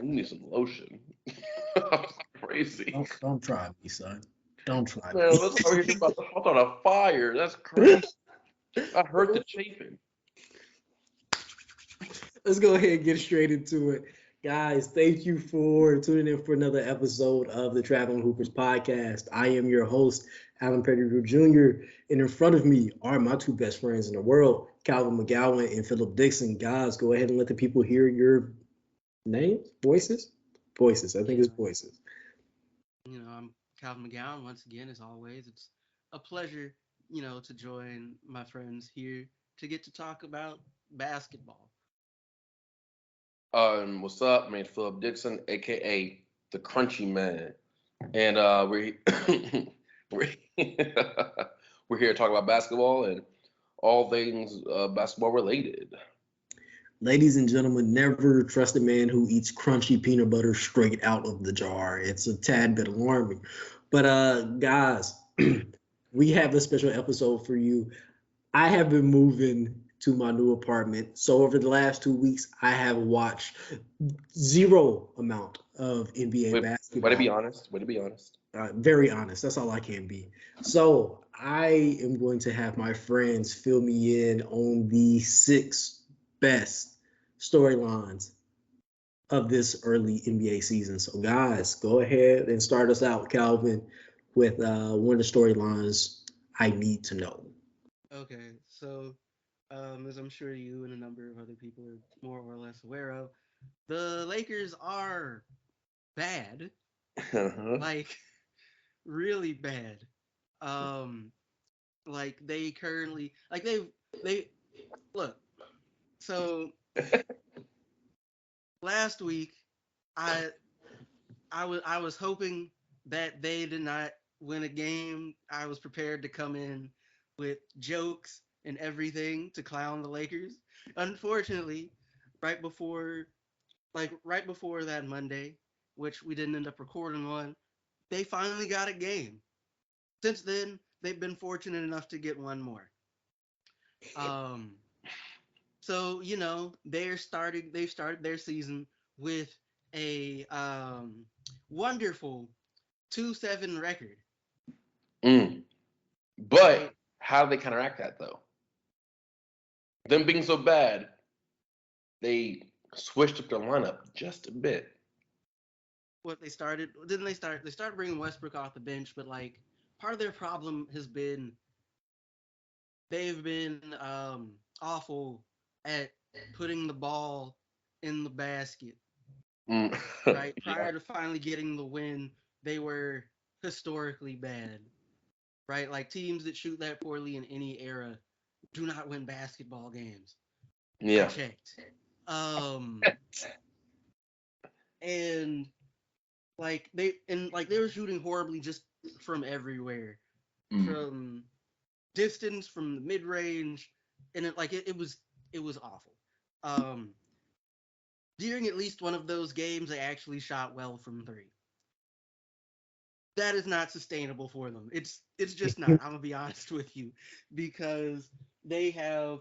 you need some lotion. That's crazy. Don't try me, son. Don't try Man, let's over here about to fuck on a fire. That's me. crazy. I heard the chafing. Let's go ahead and get straight into it. Guys, thank you for tuning in for another episode of the Traveling Hoopers podcast. I am your host, Allen Pettigrew Jr., and in front of me are my two best friends in the world, Calvin McGowan and Phillip Dixon. Guys, go ahead and let the people hear your names, voices? Voices. I think it's voices. I'm Calvin McGowan once again, as always. It's a pleasure, to join my friends here to get to talk about basketball. What's up, man? Phillip Dixon, aka the Crunchy Man, and we're we're here to talk about basketball and all things basketball related. Ladies and gentlemen, never trust a man who eats crunchy peanut butter straight out of the jar. It's a tad bit alarming. But guys, we have a special episode for you. I have been moving to my new apartment. So over the last 2 weeks, I have watched zero amount of NBA basketball. Way to be honest. Way to be honest. Very honest. That's all I can be. So I am going to have my friends fill me in on the 6 best storylines of this early NBA season. So guys, go ahead and start us out, Calvin, with one of the storylines I need to know. Okay, so as I'm sure you and a number of other people are more or less aware of, the Lakers are bad, like really bad. Like they currently, like they look. So last week, I I was hoping that they did not win a game. I was prepared to come in with jokes and everything to clown the Lakers. Unfortunately, right before right before that Monday, which we didn't end up recording on, they finally got a game. Since then, they've been fortunate enough to get one more. Um, so they've started their season with a wonderful 2-7 record. Mm. But how do they counteract that though? Them being so bad, they switched up their lineup just a bit. What they started didn't they start they started bringing Westbrook off the bench, but like part of their problem has been they've been awful at putting the ball in the basket. Mm. Right Yeah. prior to finally getting the win, they were historically bad. Right, like teams that shoot that poorly in any era do not win basketball games. I Yeah. checked. And they were shooting horribly just from everywhere, Mm. from distance, from the mid range, and it was awful. Um, During at least one of those games, they actually shot well from three. That is not sustainable for them. It's just not. I'm gonna be honest with you, because they have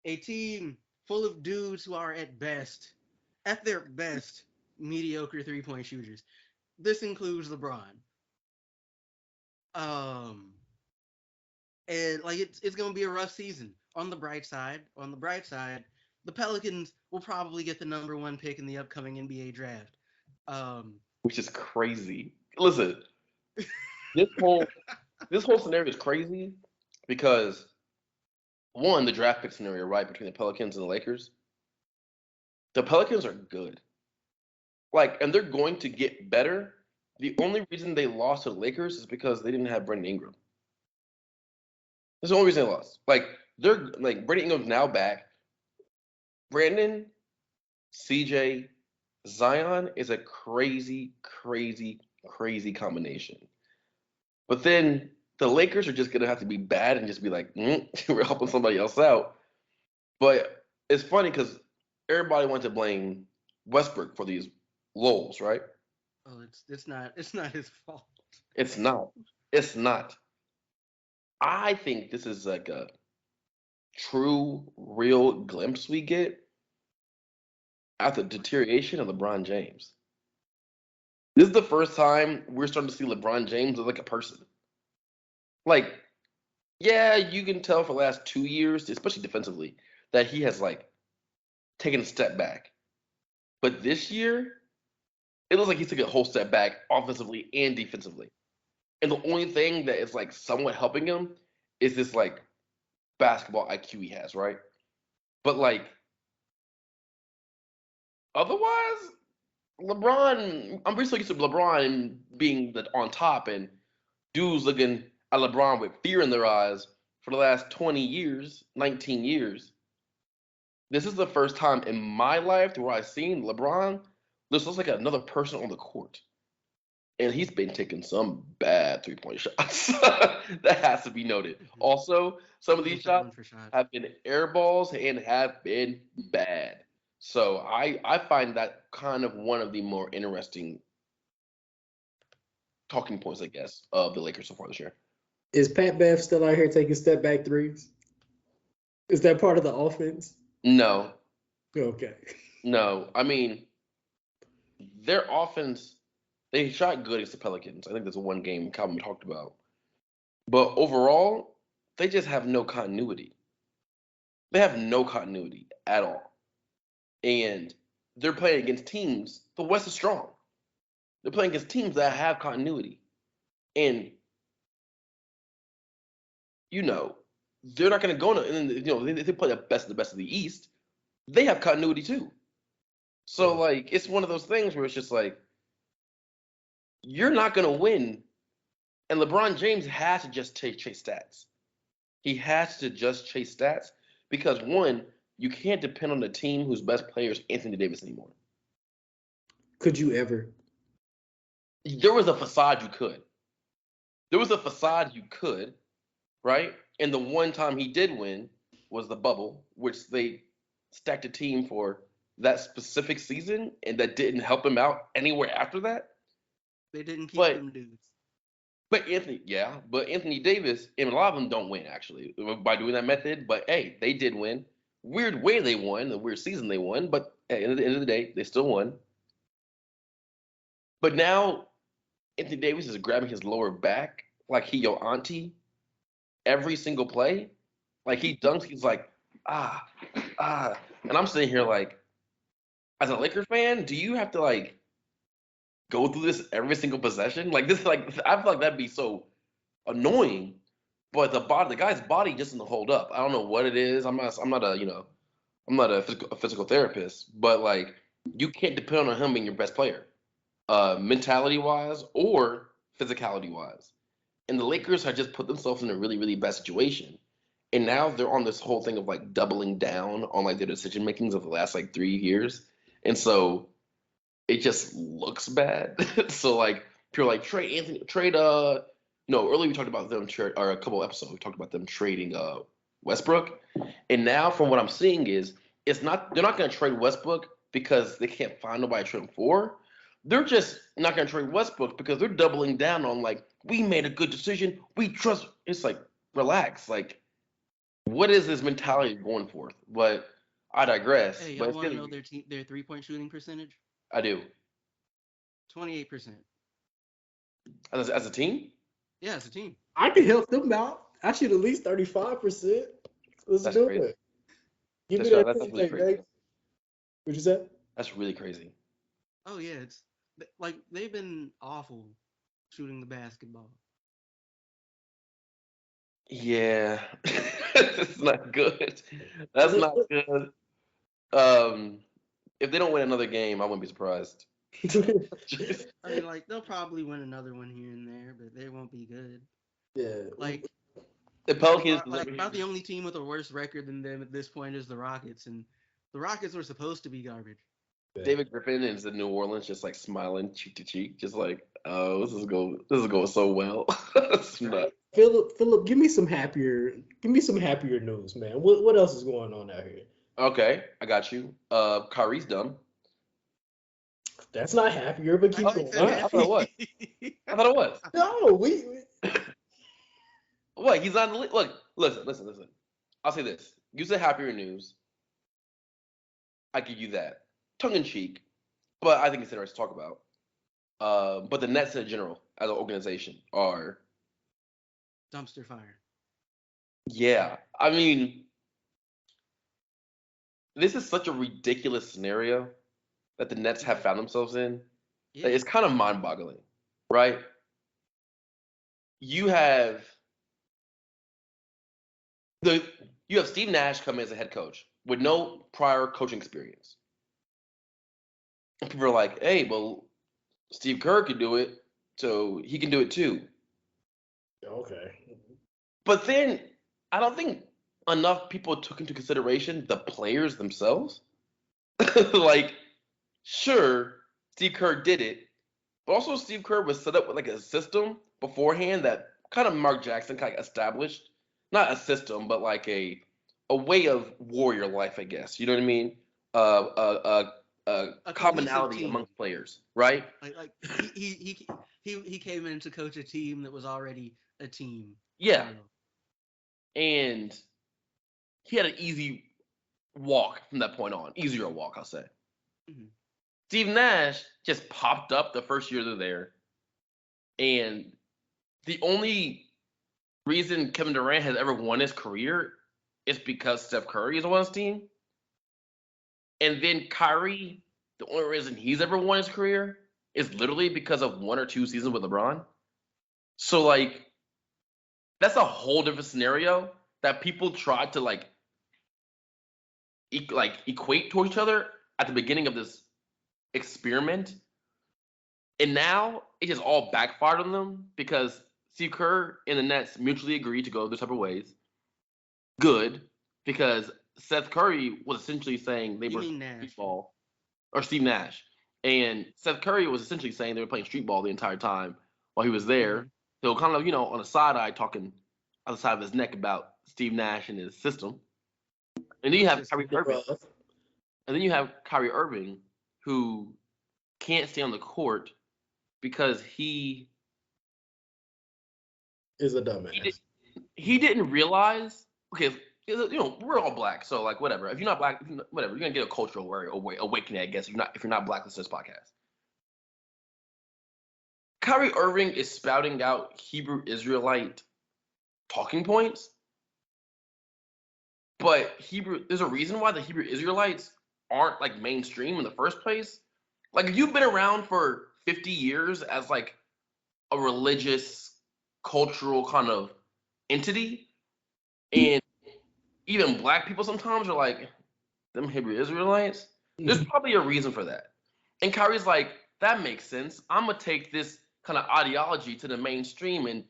a team full of dudes who are at their best, mediocre 3-point shooters. This includes LeBron. Um, and like it's gonna be a rough season. On the bright side, the Pelicans will probably get the number one pick in the upcoming NBA draft. Um, Which is crazy. Listen, this whole this whole scenario is crazy because one, the draft pick scenario, right, between the Pelicans and the Lakers. The Pelicans are good. Like, and they're going to get better. The only reason they lost to the Lakers is because they didn't have Brandon Ingram. That's the only reason they lost. Like, they're like Brandon Ingram's now back. Brandon, CJ, Zion is a crazy, crazy, crazy combination. But then the Lakers are just gonna have to be bad and just be like, we're helping somebody else out. But it's funny because everybody wants to blame Westbrook for these lulls, right? oh, it's not his fault. It's not. It's not. I think this is like a true, real glimpse we get at the deterioration of LeBron James. This is the first time we're starting to see LeBron James as like a person. Like, yeah, you can tell for the last 2 years, especially defensively, that he has like taken a step back. But this year, it looks like he took a whole step back offensively and defensively. And the only thing that is like somewhat helping him is this like basketball IQ he has, right? But like otherwise, LeBron, I'm pretty so used to LeBron being on top and dudes looking at LeBron with fear in their eyes for the last 20 years, 19 years. This is the first time in my life where I've seen LeBron. This looks like another person on the court. And he's been taking some bad 3-point shots. That has to be noted. Also, some of these shots have been air balls and have been bad. So I find that kind of one of the more interesting talking points, I guess, of the Lakers so far this year. Is Pat Bev still out here taking step back threes? Is that part of the offense? No. Okay. No. I mean, their offense, they shot good against the Pelicans. I think that's the one game Calvin talked about. But overall, they just have no continuity. They have no continuity at all. And they're playing against teams. The West is strong. They're playing against teams that have continuity. And, you know, they're not going to go and you know, they play the best of the East. They have continuity too. So, like, it's one of those things where it's just like, you're not going to win. And LeBron James has to just chase stats. He has to just chase stats because, one, you can't depend on the team whose best player is Anthony Davis anymore. Could you ever? There was a facade you could. There was a facade you could, right? And the one time he did win was the bubble, which they stacked a team for that specific season, and that didn't help him out anywhere after that. They didn't keep them dudes. But Anthony Davis and a lot of them don't win actually by doing that method. But hey, they did win. Weird way they won, the weird season they won. But hey, at the end of the day, they still won. But now Anthony Davis is grabbing his lower back like he your auntie every single play. Like he dunks, he's like and I'm sitting here like, as a Lakers fan, do you have to like go through this every single possession? Like this, like I feel like that'd be so annoying. But the guy's body just doesn't hold up. I don't know what it is. I'm not a physical therapist, but like you can't depend on him being your best player, mentality wise or physicality wise. And the Lakers have just put themselves in a really, really bad situation. And now they're on this whole thing of like doubling down on like their decision makings of the last like 3 years. And so it just looks bad. So like if you're like earlier we talked about them or a couple episodes we talked about them trading Westbrook. And now from what I'm seeing is they're not going to trade Westbrook because they can't find nobody to trade him for. They're just not going to trade Westbrook because they're doubling down on like, we made a good decision. We trust. It's like, relax. Like, what is this mentality going forth? But I digress. Hey, y'all want to know their 3-point shooting percentage? I do. 28%. As a team? Yeah, as a team. I can help them out. I should at least 35%. Let's do it. Give me that. That's really crazy. What'd you say? That's really crazy. Oh yeah, it's like they've been awful shooting the basketball. Yeah, it's not good. That's not good. If they don't win another game, I wouldn't be surprised. I mean, like they'll probably win another one here and there, but they won't be good. Yeah, like the Pelicans. About the only team with a worse record than them at this point is the Rockets, and the Rockets were supposed to be garbage. David Griffin is in New Orleans, just like smiling cheek to cheek, just like, oh, this is going so well. Phillip, give me some happier news, man. What else is going on out here? Okay, I got you. Kyrie's done. That's not happier, but keep going. I thought it was. I thought it was. No, What? He's not in the league. Look, listen. I'll say this. You said happier news. I give you that. tongue in cheek, but I think it's interesting to talk about. But the Nets in general, as an organization, are Dumpster fire. yeah. I mean, this is such a ridiculous scenario that the Nets have found themselves in. Yeah. It's kind of mind-boggling, right? You have you have Steve Nash come as a head coach with no prior coaching experience. And people are like, hey, well, Steve Kerr can do it, so he can do it too. Okay. But then I don't think enough people took into consideration the players themselves. Like, sure, Steve Kerr did it, but also Steve Kerr was set up with like a system beforehand that kind of Mark Jackson kind of established. Not a system, but like a way of warrior life, I guess. You know what I mean? A Commonality team. amongst players, right? Like he came in to coach a team that was already a team. Yeah. You know? And he had an easy walk from that point on. Easier walk, I'll say. Mhm. Steve Nash just popped up the first year they're there. And the only reason Kevin Durant has ever won his career is because Steph Curry is on his team. And then Kyrie, the only reason he's ever won his career is literally because of 1 or 2 seasons with LeBron. So, like, that's a whole different scenario that people tried to, like equate to each other at the beginning of this experiment. And now it just all backfired on them because Steve Kerr and the Nets mutually agreed to go their separate ways. Good, because Seth Curry was essentially saying they You were mean Nash. street ball, or Steve Nash, and Seth Curry was essentially saying they were playing street ball the entire time while he was there. Mhm. So kind of on the side eye talking on the side of his neck about Steve Nash and his system. And then you have Kyrie Irving. And then you have Kyrie Irving, who can't stay on the court because he Is a dumbass. he didn't realize. Okay, we're all black, so like whatever. If you're not black, whatever, you're gonna get a cultural awakening, I guess. If you're not black, listen to this podcast. Kyrie Irving is spouting out Hebrew Israelite talking points, but there's a reason why the Hebrew Israelites aren't like mainstream in the first place. Like if you've been around for 50 years as like a religious, cultural kind of entity, and even black people sometimes are like, them Hebrew Israelites? There's probably a reason for that. And Kyrie's like, that makes sense. I'm going to take this kind of ideology to the mainstream and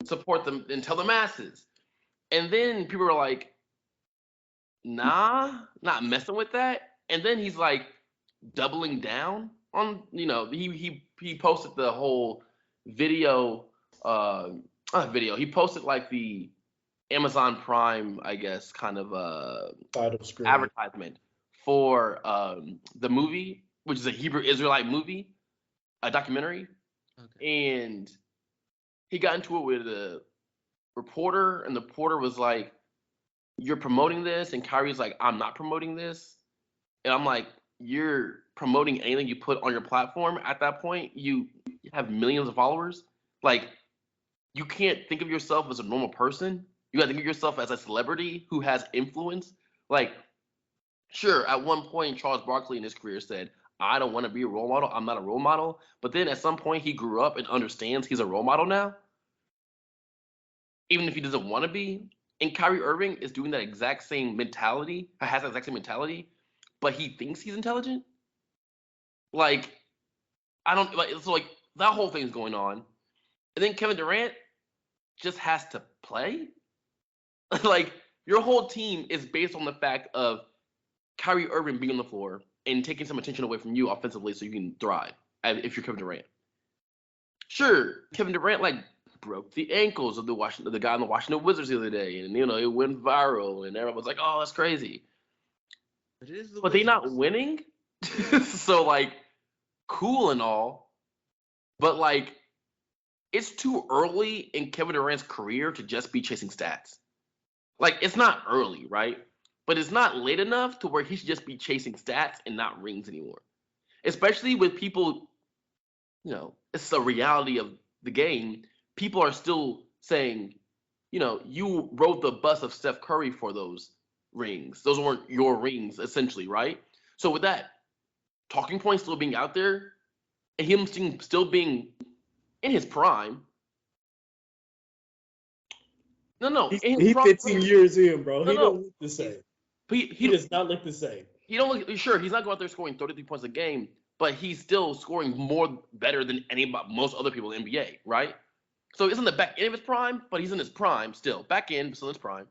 support them and tell the masses. And then people are like, nah, not messing with that. And then he's like doubling down on, he posted the whole video, not video, he posted like the Amazon Prime, I guess, kind of Title screen. advertisement for the movie, which is a Hebrew Israelite movie, a documentary. Okay. And he got into it with a reporter, and the reporter was like, you're promoting this, and Kyrie's like, I'm not promoting this. And I'm like, you're promoting anything you put on your platform at that point. You have millions of followers. Like, you can't think of yourself as a normal person. You got to think of yourself as a celebrity who has influence. Like, sure, at one point, Charles Barkley in his career said, I don't want to be a role model. I'm not a role model. But then at some point, he grew up and understands he's a role model now, even if he doesn't want to be. And Kyrie Irving is doing that exact same mentality, has that exact same mentality, but he thinks he's intelligent. Like, I don't, like, so like, that whole thing's going on. And then Kevin Durant just has to play. Like, your whole team is based on the fact of Kyrie Irving being on the floor and taking some attention away from you offensively so you can thrive if you're Kevin Durant. Sure, Kevin Durant like broke the ankles of the guy on the Washington Wizards the other day, and it went viral, and everyone was like, "Oh, that's crazy." But they not winning, so like, cool and all, but like, it's too early in Kevin Durant's career to just be chasing stats. Like, it's not early, right? but it's not late enough to where he should just be chasing stats and not rings anymore. Especially with people, it's a reality of the game. People are still saying, you rode the bus of Steph Curry for those rings. Those weren't your rings, essentially, right? So with that talking point still being out there, and him still being in his prime. No, he 15 years in, bro. He don't look the same. He does not look the same. He don't look sure. He's not going out there scoring 33 points a game, but he's still scoring better than most other people in the NBA, right? So he's in the back end of his prime, but he's in his prime still. Back end, still in his prime.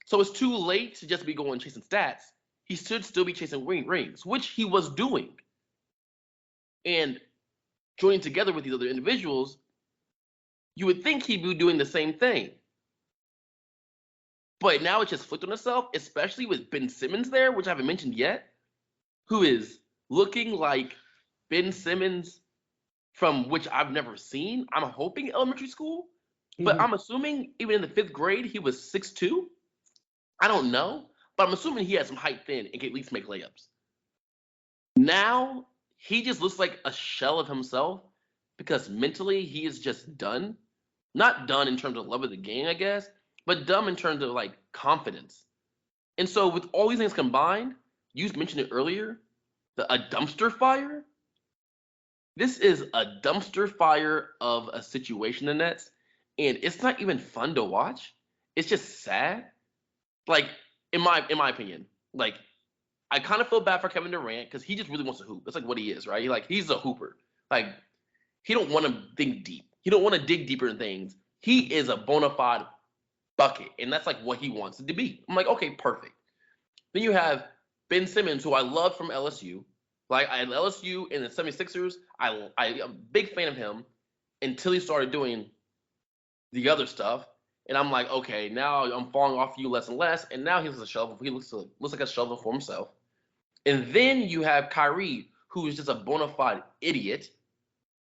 So it's too late to just be going chasing stats. He should still be chasing rings, which he was doing. And joining together with these other individuals, you would think he'd be doing the same thing. But now it's just flipped on itself, especially with Ben Simmons there, which I haven't mentioned yet, who is looking like Ben Simmons from which I've never seen. I'm hoping elementary school, but I'm assuming even in the 5th grade, he was 6'2". I don't know, but I'm assuming he had some height then and can at least make layups. Now, he just looks like a shell of himself because mentally he is just done. Not done in terms of love of the game, I guess, but dumb in terms of like confidence. And so with all these things combined, you mentioned it earlier, a dumpster fire. This is a dumpster fire of a situation in Nets, and it's not even fun to watch. It's just sad. Like in my opinion, like I kind of feel bad for Kevin Durant because he just really wants to hoop. That's like what he is, right? He's a hooper. Like he don't want to think deep. He don't want to dig deeper in things. He is a bona fide bucket, and that's like what he wants it to be. I'm like, okay, perfect. Then you have Ben Simmons, who I love from LSU. Like at LSU and the 76ers, I'm a big fan of him until he started doing the other stuff. And I'm like, okay, now I'm falling off you less and less. And now he's a shovel. He looks like a shovel for himself. And then you have Kyrie, who is just a bona fide idiot.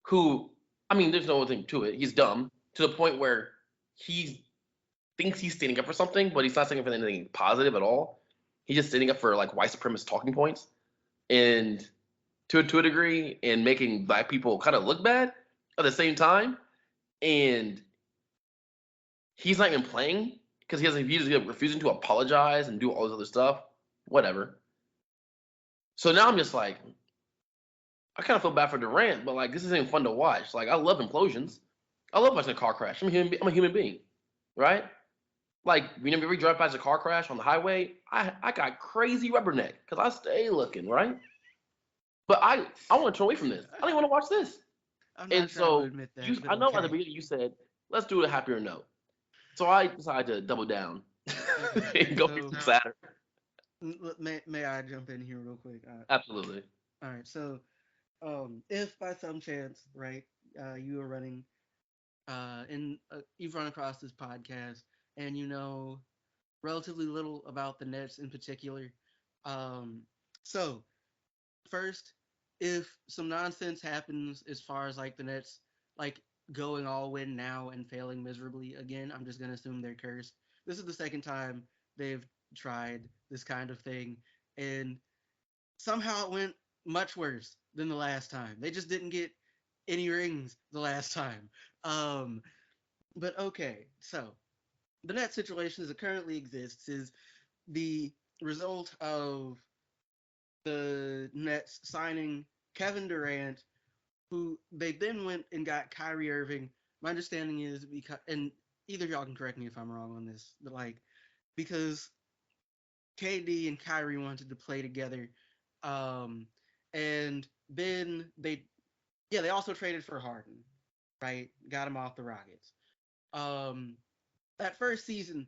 Who, I mean, there's no other thing to it. He's dumb to the point where he thinks he's standing up for something, but he's not standing up for anything positive at all. He's just standing up for like white supremacist talking points, and to a degree, and making black people kind of look bad at the same time. And he's not even playing because he's refusing to apologize and do all this other stuff. Whatever. So now I'm just like, I kind of feel bad for Durant, but like this isn't fun to watch. Like I love implosions. I love watching a car crash. I'm a human being, right? Like whenever we drive past a car crash on the highway, I got crazy rubberneck because I stay looking, right? But I want to turn away from this. I don't even want to watch this. And so admit that, I know at the beginning you said, let's do a happier note. So I decided to double down and go for sadder. May I jump in here real quick? Absolutely. All right. So if by some chance, right, you are running you've run across this podcast and you know relatively little about the Nets in particular. So first, if some nonsense happens as far as like the Nets like going all win now and failing miserably again, I'm just gonna assume they're cursed. This is the second time they've tried this kind of thing, and somehow it went much worse than the last time. They just didn't get any rings the last time. But okay, so the net situation as it currently exists is the result of the Nets signing Kevin Durant, who they then went and got Kyrie Irving. My understanding is because, and either of y'all can correct me if I'm wrong on this, but like because KD and Kyrie wanted to play together, and then they also traded for Harden, right? Got him off the Rockets. That first season,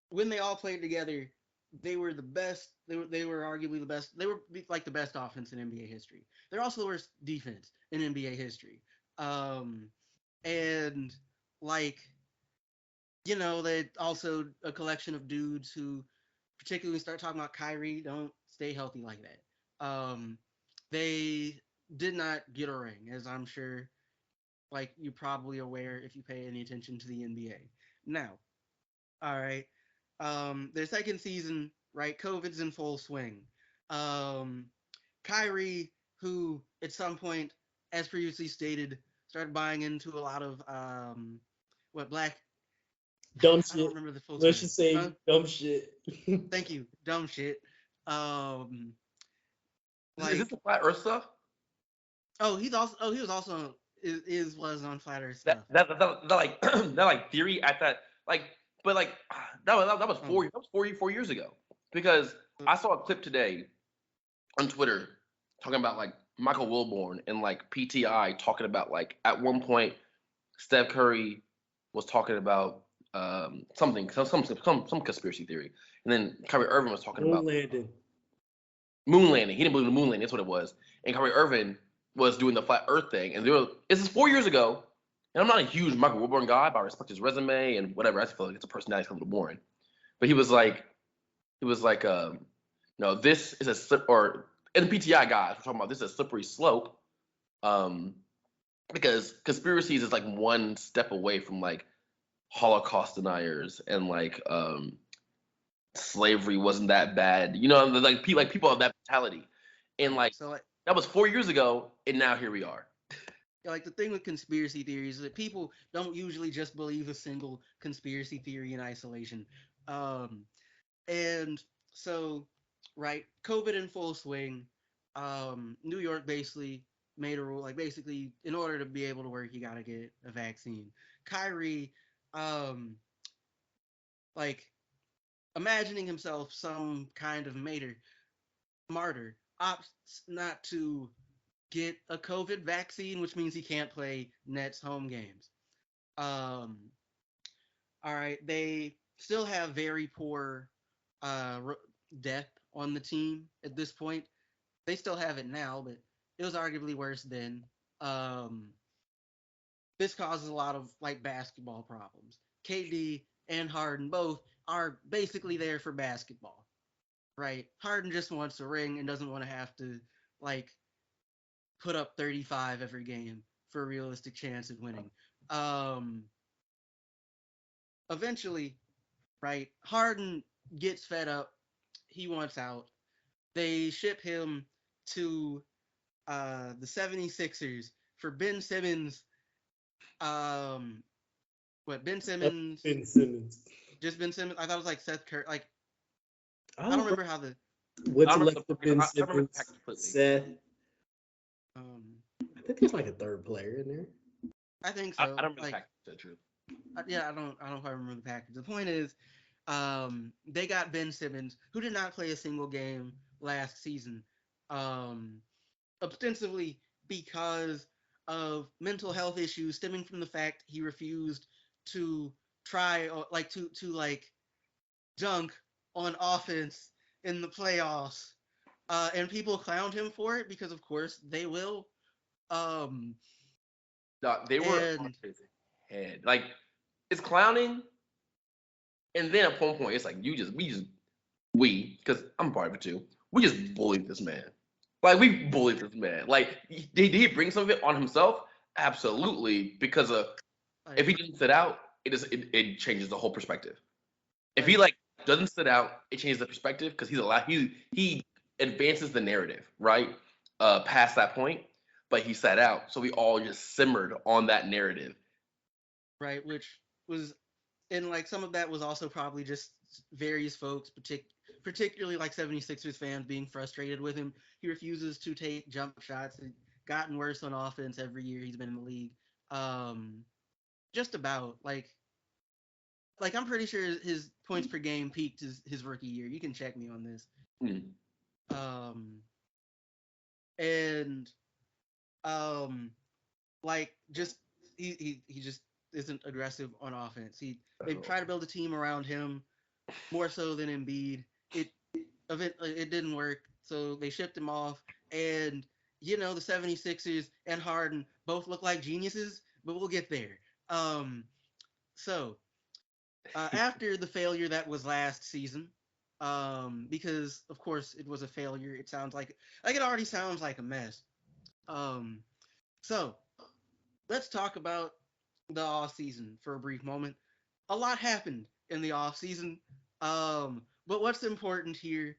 when they all played together, they were the best. They were arguably the best. They were like the best offense in NBA history. They're also the worst defense in NBA history. And like, they also a collection of dudes who particularly start talking about Kyrie don't stay healthy like that. They did not get a ring, as I'm sure like you're probably aware if you pay any attention to the NBA. Now, all right. their second season, right? COVID's in full swing. Um, Kyrie, who at some point, as previously stated, started buying into a lot of what black. Dumb I don't shit. remember the full Let's term. just say dumb shit. Thank you, dumb shit. Um, Is this like the flat Earth stuff? he was also was on Flat Earth That stuff. that like that like theory at that like, but like that was Oh, 4 years ago, because I saw a clip today on Twitter talking about like Michael Wilborn and like PTI talking about like at one point Steph Curry was talking about something some conspiracy theory, and then Kyrie Irving was talking Moon about landing. moon landing. He didn't believe in the moon landing. That's what it was. And Kyrie Irving was doing the flat Earth thing, and this is 4 years ago. And I'm not a huge Michael Wilborn guy, but I respect his resume and whatever. I just feel like it's a personality a little boring. But he was like, no, this is a slip, or and PTI guys we're talking about this is a slippery slope, um, because conspiracies is like one step away from like Holocaust deniers and like slavery wasn't that bad, like people have that mentality, and right. like So like that was 4 years ago, and now here we are. like the thing with conspiracy theories is that people don't usually just believe a single conspiracy theory in isolation. Um, and so, right, COVID in full swing. New York basically made a rule, like basically, in order to be able to work, you gotta get a vaccine. Kyrie, um, like imagining himself some kind of martyr, opts not to get a COVID vaccine, which means he can't play Nets home games. Um, all right, they still have very poor uh, depth on the team at this point. They still have it now, but it was arguably worse then. Um, this causes a lot of like basketball problems. KD and Harden both are basically there for basketball, right? Harden just wants a ring and doesn't want to have to like put up 35 every game for a realistic chance of winning. Um, eventually, right, Harden gets fed up. He wants out. They ship him to the 76ers for Ben Simmons. Um, what Ben Simmons? Ben Simmons. Just Ben Simmons. I thought it was like Seth Curry. Like I I don't don't remember how the. what's I don't remember left of the Ben I remember the package Simmons. completely. Seth. Um, I think there's like a third player in there. I think I so. don't remember the Like package, to tell the truth. yeah, I don't quite remember the package. The point is, they got Ben Simmons, who did not play a single game last season, um, ostensibly because of mental health issues stemming from the fact he refused to try or like to like dunk on offense in the playoffs. And people clowned him for it because, of course, they will. Um, No, they were on and his head. Like, it's clowning, and then at one point, it's like because I'm part of it too. We just bullied this man. Like, we bullied this man. Like, did he bring some of it on himself? Absolutely, because if like, he didn't sit out, it changes the whole perspective. If he like, like doesn't sit out, it changes the perspective because he advances the narrative, right? Past that point, but he sat out, so we all just simmered on that narrative. right, which was and like some of that was also probably just various folks, particularly like 76ers fans being frustrated with him. He refuses to take jump shots. It's gotten worse on offense every year he's been in the league. Um, just about like I'm pretty sure his points per game peaked his rookie year. You can check me on this. Mm. Um, and um, like just he just isn't aggressive on offense. They try to build a team around him more so than Embiid. It it didn't work, so they shipped him off. And the 76ers and Harden both look like geniuses, but we'll get there. Um, so after the failure that was last season, because of course it was a failure. It sounds like it already sounds like a mess. Um, so let's talk about the off season for a brief moment. A lot happened in the off season. But what's important here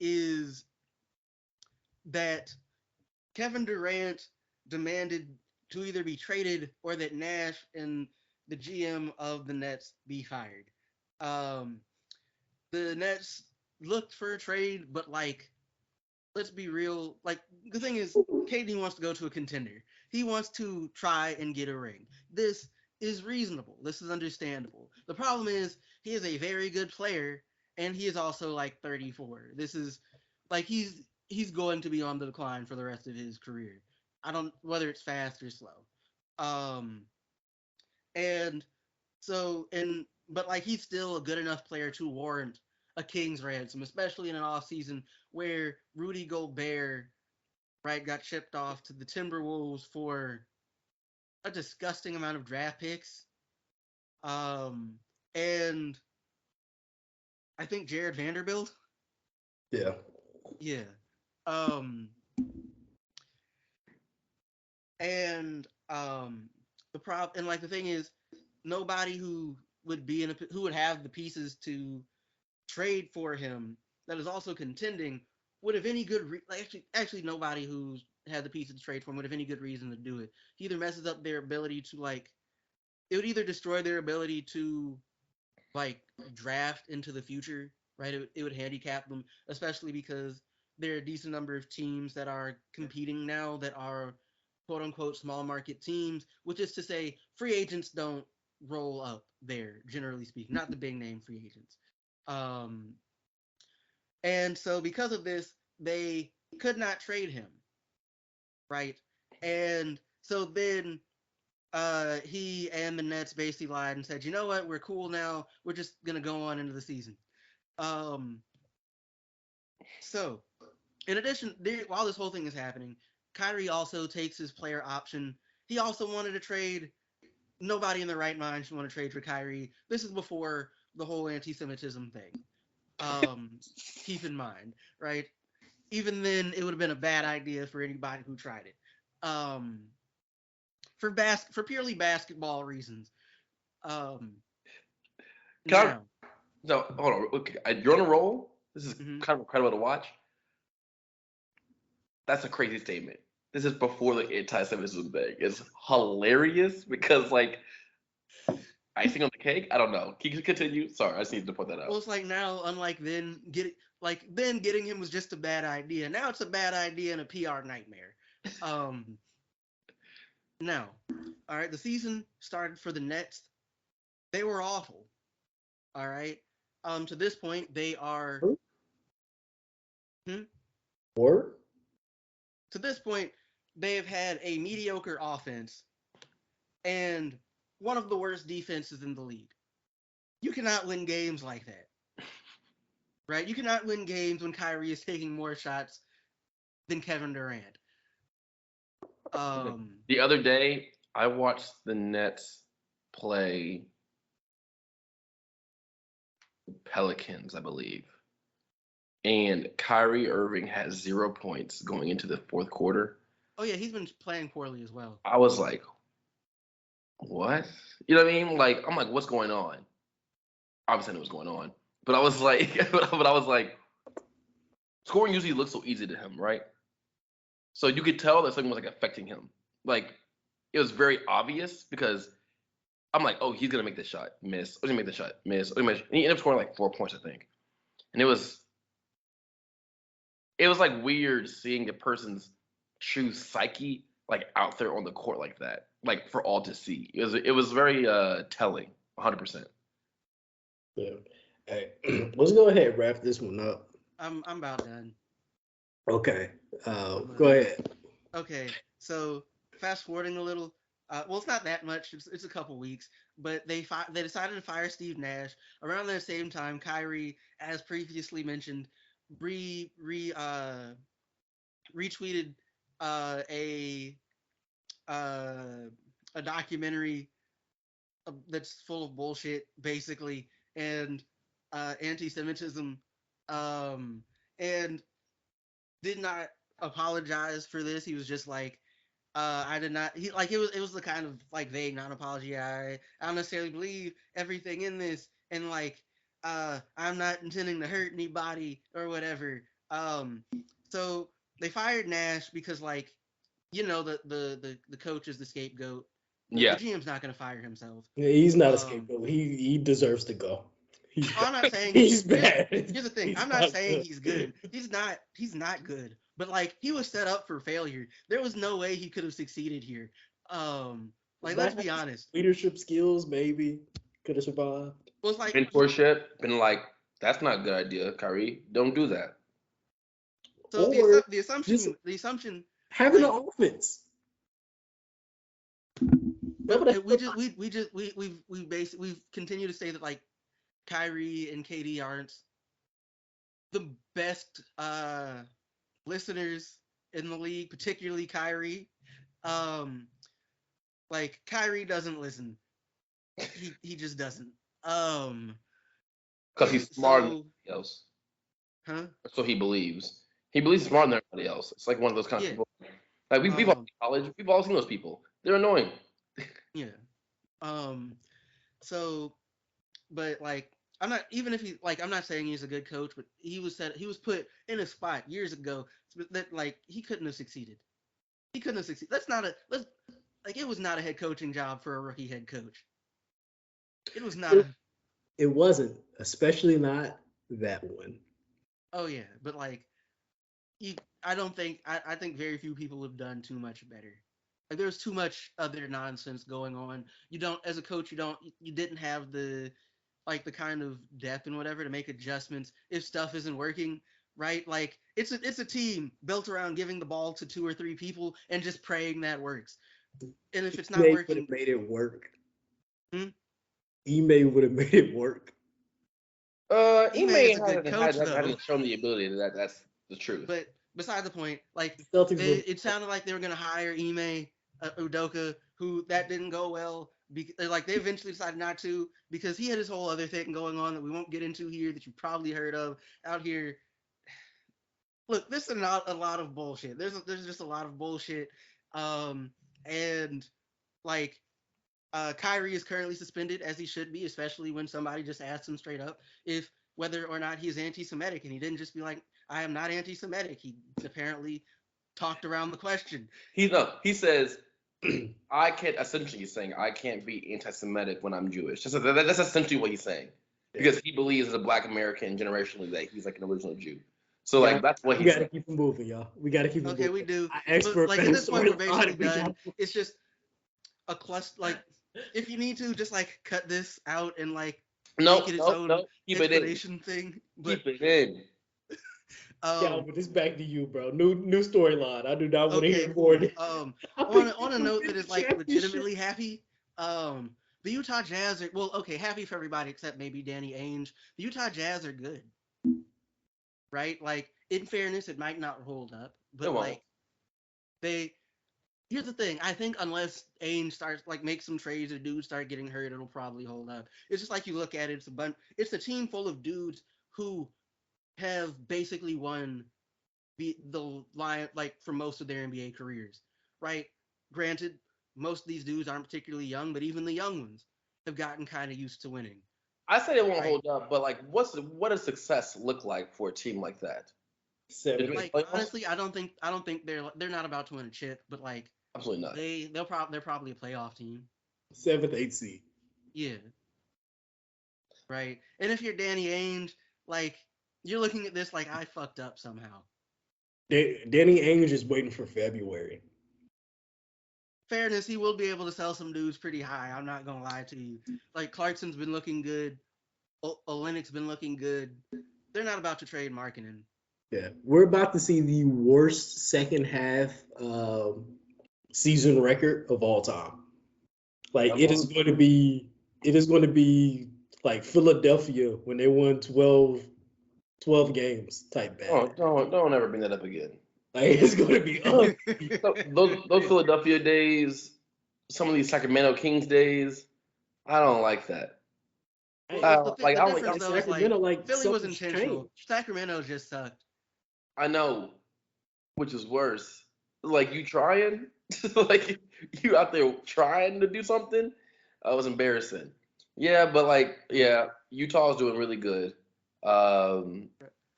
is that Kevin Durant demanded to either be traded or that Nash and the GM of the Nets be fired. Um, the Nets looked for a trade, but like, let's be real. Like, the thing is, KD wants to go to a contender. He wants to try and get a ring. This is reasonable. This is understandable. The problem is, he is a very good player, and he is also like 34. This is like he's going to be on the decline for the rest of his career. I don't whether it's fast or slow. Um, and but like he's still a good enough player to warrant a king's ransom, especially in an off season where Rudy Gobert, right, got shipped off to the Timberwolves for a disgusting amount of draft picks. And I think Jared Vanderbilt. Yeah. Yeah. Um, and the problem and like the thing is, nobody who would be who would have the pieces to trade for him that is also contending would have any good actually nobody who's had the pieces to trade for him would have any good reason to do it. He either messes up their ability to like it would either destroy their ability to like draft into the future, right? It would handicap them, especially because there are a decent number of teams that are competing now that are quote unquote small market teams, which is to say free agents don't roll up there, generally speaking, not the big name free agents. Um, and so because of this, they could not trade him, right? And so then he and the Nets basically lied and said, you know what, we're cool now. We're just gonna go on into the season. Um, so in addition, while this whole thing is happening, Kyrie also takes his player option. He also wanted to trade. Nobody in their right mind should want to trade for Kyrie. This is before the whole anti-Semitism thing. Keep in mind, right? Even then, it would have been a bad idea for anybody who tried it. Um, for purely basketball reasons. Um, Can now, no, hold on. Okay, you're on a roll. This is mhm. kind of incredible to watch. That's a crazy statement. This is before the anti-Semitism thing. It's hilarious because, like, icing on the cake. I don't know. Can you continue? Sorry, I just needed to put that Well, out. it's like now, unlike then, getting him was just a bad idea. Now it's a bad idea and a PR nightmare. Um, now, all right, the season started for the Nets. They were awful. All right. To this point, they are. Hmm? Or To this point, they have had a mediocre offense and one of the worst defenses in the league. You cannot win games like that, right? You cannot win games when Kyrie is taking more shots than Kevin Durant. Um, The other day, I watched the Nets play Pelicans, I believe, and Kyrie Irving had 0 points going into the fourth quarter. oh yeah, he's been playing poorly as well. I was like, what? You know what I mean? Like, I'm like, what's going on? Obviously, I knew what was going on, but I was like, but I was like, scoring usually looks so easy to him, right? So you could tell that something was like affecting him. Like, it was very obvious because I'm like, oh, he's gonna make this shot, miss. Oh, he's gonna make the shot, miss. Oh, and he ended up scoring like 4 points, I think. And it was like weird seeing a person's true psyche like out there on the court like that, like for all to see. It was very telling, 100%. yeah. Hey, let's go ahead and wrap this one up. I'm about done. Okay. Go ahead. Okay, so fast forwarding a little. Well, it's not that much. It's a couple weeks, but they decided to fire Steve Nash around the same time. Kyrie, as previously mentioned, re re retweeted a uh, a documentary that's full of bullshit, basically, and anti-Semitism, um, and did not apologize for this. He was just like, I did not. He like it was the kind of like vague non-apology. I don't necessarily believe everything in this, and like I'm not intending to hurt anybody or whatever. So they fired Nash because like, the coach is the scapegoat. The Yeah. GM's not gonna fire himself. Yeah, he's not a Um, scapegoat. He deserves to go. I'm not saying He's bad. Here's the thing. He's I'm not saying good. he's good. He's not good. But like he was set up for failure. There was no way he could have succeeded here. Like let's be honest. Leadership skills, maybe could have survived. It was like Mentorship, been like, that's not a good idea, Kyrie. Don't do that. so Or the just assumption having like, an offense. but we've continued to say that like Kyrie and KD aren't the best listeners in the league, particularly Kyrie. Like Kyrie doesn't listen. He just doesn't. Because he's smarter than So, everybody else. huh? So he believes. He believes he's smarter than everybody else. It's like one of those kind of Yeah. people. Like we've all Um, been in college. We've all seen those people. They're annoying. yeah. So, but like, I'm not even if he like I'm not saying he's a good coach, but he was put in a spot years ago that like he couldn't have succeeded. He couldn't have succeeded. It was not a head coaching job for a rookie head coach. It was not. It wasn't, especially not that one. Oh yeah, but like, I don't think I think very few people have done too much better. Like there's too much other nonsense going on. You don't, as a coach, you didn't have the like the kind of depth and whatever to make adjustments if stuff isn't working right. Like it's a team built around giving the ball to two or three people and just praying that works. And if it's not Ime would working, have made it work. Hmm? Ime would have made it work. He Ime is a good coach though. hasn't shown the ability to that. That's the truth. But beside the point, like The Celtics it sounded like they were gonna hire Ime Udoka, who that didn't go well. Like they eventually decided not to because he had his whole other thing going on that we won't get into here that you probably heard of out here. Look, this is not a lot of bullshit. There's just a lot of bullshit, and like Kyrie is currently suspended as he should be, especially when somebody just asked him straight up if whether or not he's anti-Semitic, and he didn't just be like, "I am not anti-Semitic." He apparently talked around the question. He says, I can't. Essentially, he's saying I can't be anti-Semitic when I'm Jewish. That's essentially what he's saying because he believes as a Black American generationally that he's like an original Jew. So like that's what we he's gotta keep it moving, y'all. We gotta keep it moving. Okay, we do. Expert But like at this point, we're basically we done. It's just a cluster. Like if you need to, just like cut this out and like make it its own keep it in. explanation thing. But Keep it in. Calvin, this back to you, bro. New storyline. I do not want to okay, hear more. on a note that is like legitimately happy, the Utah Jazz are happy for everybody except maybe Danny Ainge. The Utah Jazz are good, right? Like in fairness, it might not hold up, but like here's the thing. I think unless Ainge starts like make some trades or dudes start getting hurt, it'll probably hold up. It's just like you look at it, it's a team full of dudes who have basically won the line like for most of their NBA careers, right? Granted, most of these dudes aren't particularly young, but even the young ones have gotten kind of used to winning. I say it won't hold up, but like, what does success look like for a team like that? Like honestly, I don't think they're not about to win a chip, but like absolutely not. They're probably a playoff team. 7th, 8th seed. Yeah. Right. And if you're Danny Ainge, like you're looking at this like I fucked up somehow. Danny Ainge is waiting for February. Fairness, he will be able to sell some dudes pretty high. I'm not gonna lie to you. Like Clarkson's been looking good. Olynyk's been looking good. They're not about to trade Markkanen. Yeah, we're about to see the worst second half season record of all time. Like it is going to be like Philadelphia when they won 12 games type bad. Oh, don't ever bring that up again. Like it's going to be those Philadelphia days, some of these Sacramento Kings days, I don't like that. The difference though is like Philly was intentional. Changed. Sacramento just sucked. I know, which is worse. Like you trying, like you out there trying to do something. It was embarrassing. Yeah, but like, yeah, Utah's doing really good. And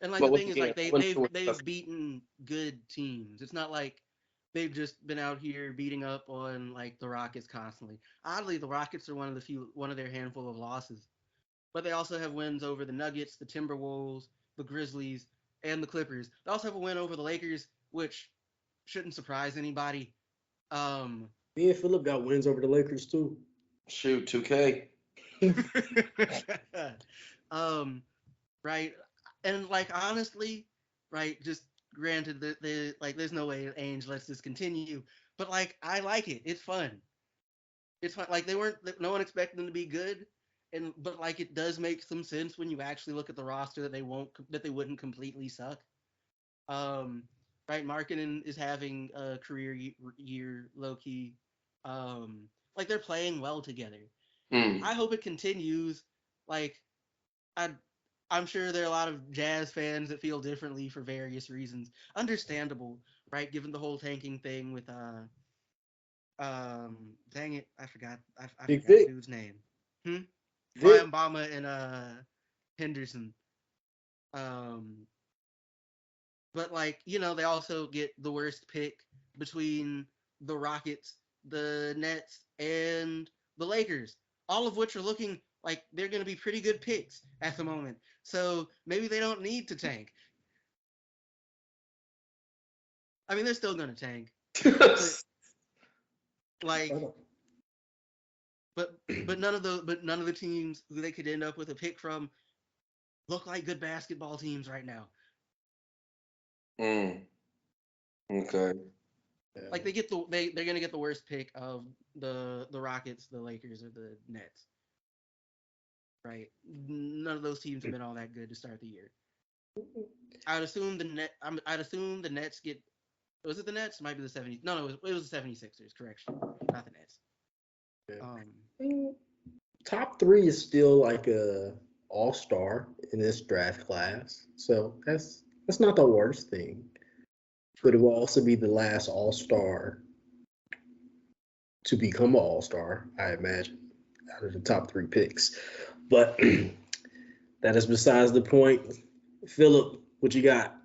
like but the once thing is, again, like I wouldn't say we're they've just- beaten good teams. It's not like they've just been out here beating up on like the Rockets constantly. Oddly, the Rockets are one of their handful of losses, but they also have wins over the Nuggets, the Timberwolves, the Grizzlies, and the Clippers. They also have a win over the Lakers, which shouldn't surprise anybody. Me and Phillip got wins over the Lakers too. Shoot, 2K. Right, and like honestly, right, just granted that there's no way Ainge lets this continue, but like I like it. It's fun. It's fun. Like no one expected them to be good, but like it does make some sense when you actually look at the roster that they wouldn't completely suck. Um, right, Markkanen is having a career year low key. Like they're playing well together. I hope it continues. Like I I'm sure there are a lot of Jazz fans that feel differently for various reasons. Understandable, right? Given the whole tanking thing with dang it, I forgot Big the Vic. dude's name. Vic. Brian Bama and Henderson. Um but like, they also get the worst pick between the Rockets, the Nets, and the Lakers, all of which are looking like they're going to be pretty good picks at the moment. So maybe they don't need to tank. I mean, they're still going to tank. But, like, but none of the teams who they could end up with a pick from look like good basketball teams right now. Okay. Like they're gonna get the worst pick of the Rockets, the Lakers, or the Nets. Right? None of those teams have been all that good to start the year. I'd assume the Nets get. Was it the Nets? It might be the 70s. No, it was the 76ers. Correction, not the Nets. Top 3 is still like a all-star in this draft class, so that's not the worst thing. But it will also be the last all-star to become an all-star, I imagine, out of the top 3 picks. But that is besides the point. Phillip, what you got?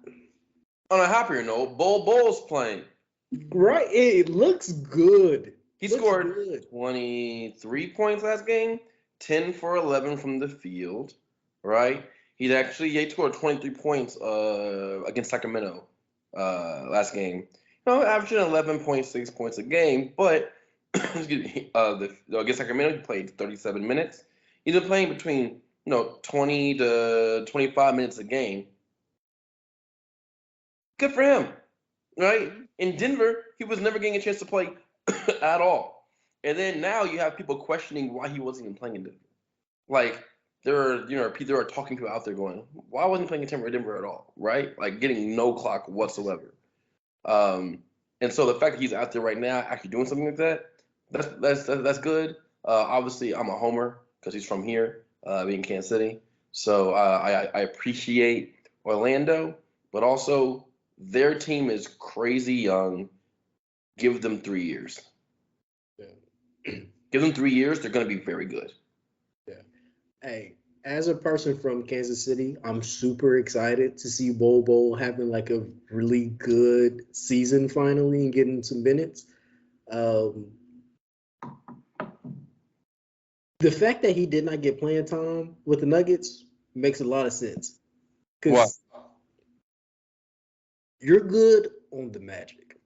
On a happier note, Bol Bol's playing. Right, it looks good. He scored 23 points last game, 10 for 11 from the field, right? He scored 23 points against Sacramento last game. Averaging 11.6 points a game, but excuse me, against Sacramento, he played 37 minutes. He's been playing between 20 to 25 minutes a game. Good for him, right? In Denver, he was never getting a chance to play at all. And then now you have people questioning why he wasn't even playing in Denver. Like there are talking people out there going, why wasn't he playing in Denver at all, right? Like getting no clock whatsoever. And so the fact that he's out there right now actually doing something like that, that's good. Obviously, I'm a homer because he's from here, being Kansas City. So I appreciate Orlando, but also their team is crazy young. Give them 3 years. Yeah. Give them 3 years, they're going to be very good. Yeah. Hey, as a person from Kansas City, I'm super excited to see Bol Bol having like a really good season finally and getting some minutes. The fact that he did not get playing time with the Nuggets makes a lot of sense. Because you're good on the Magic.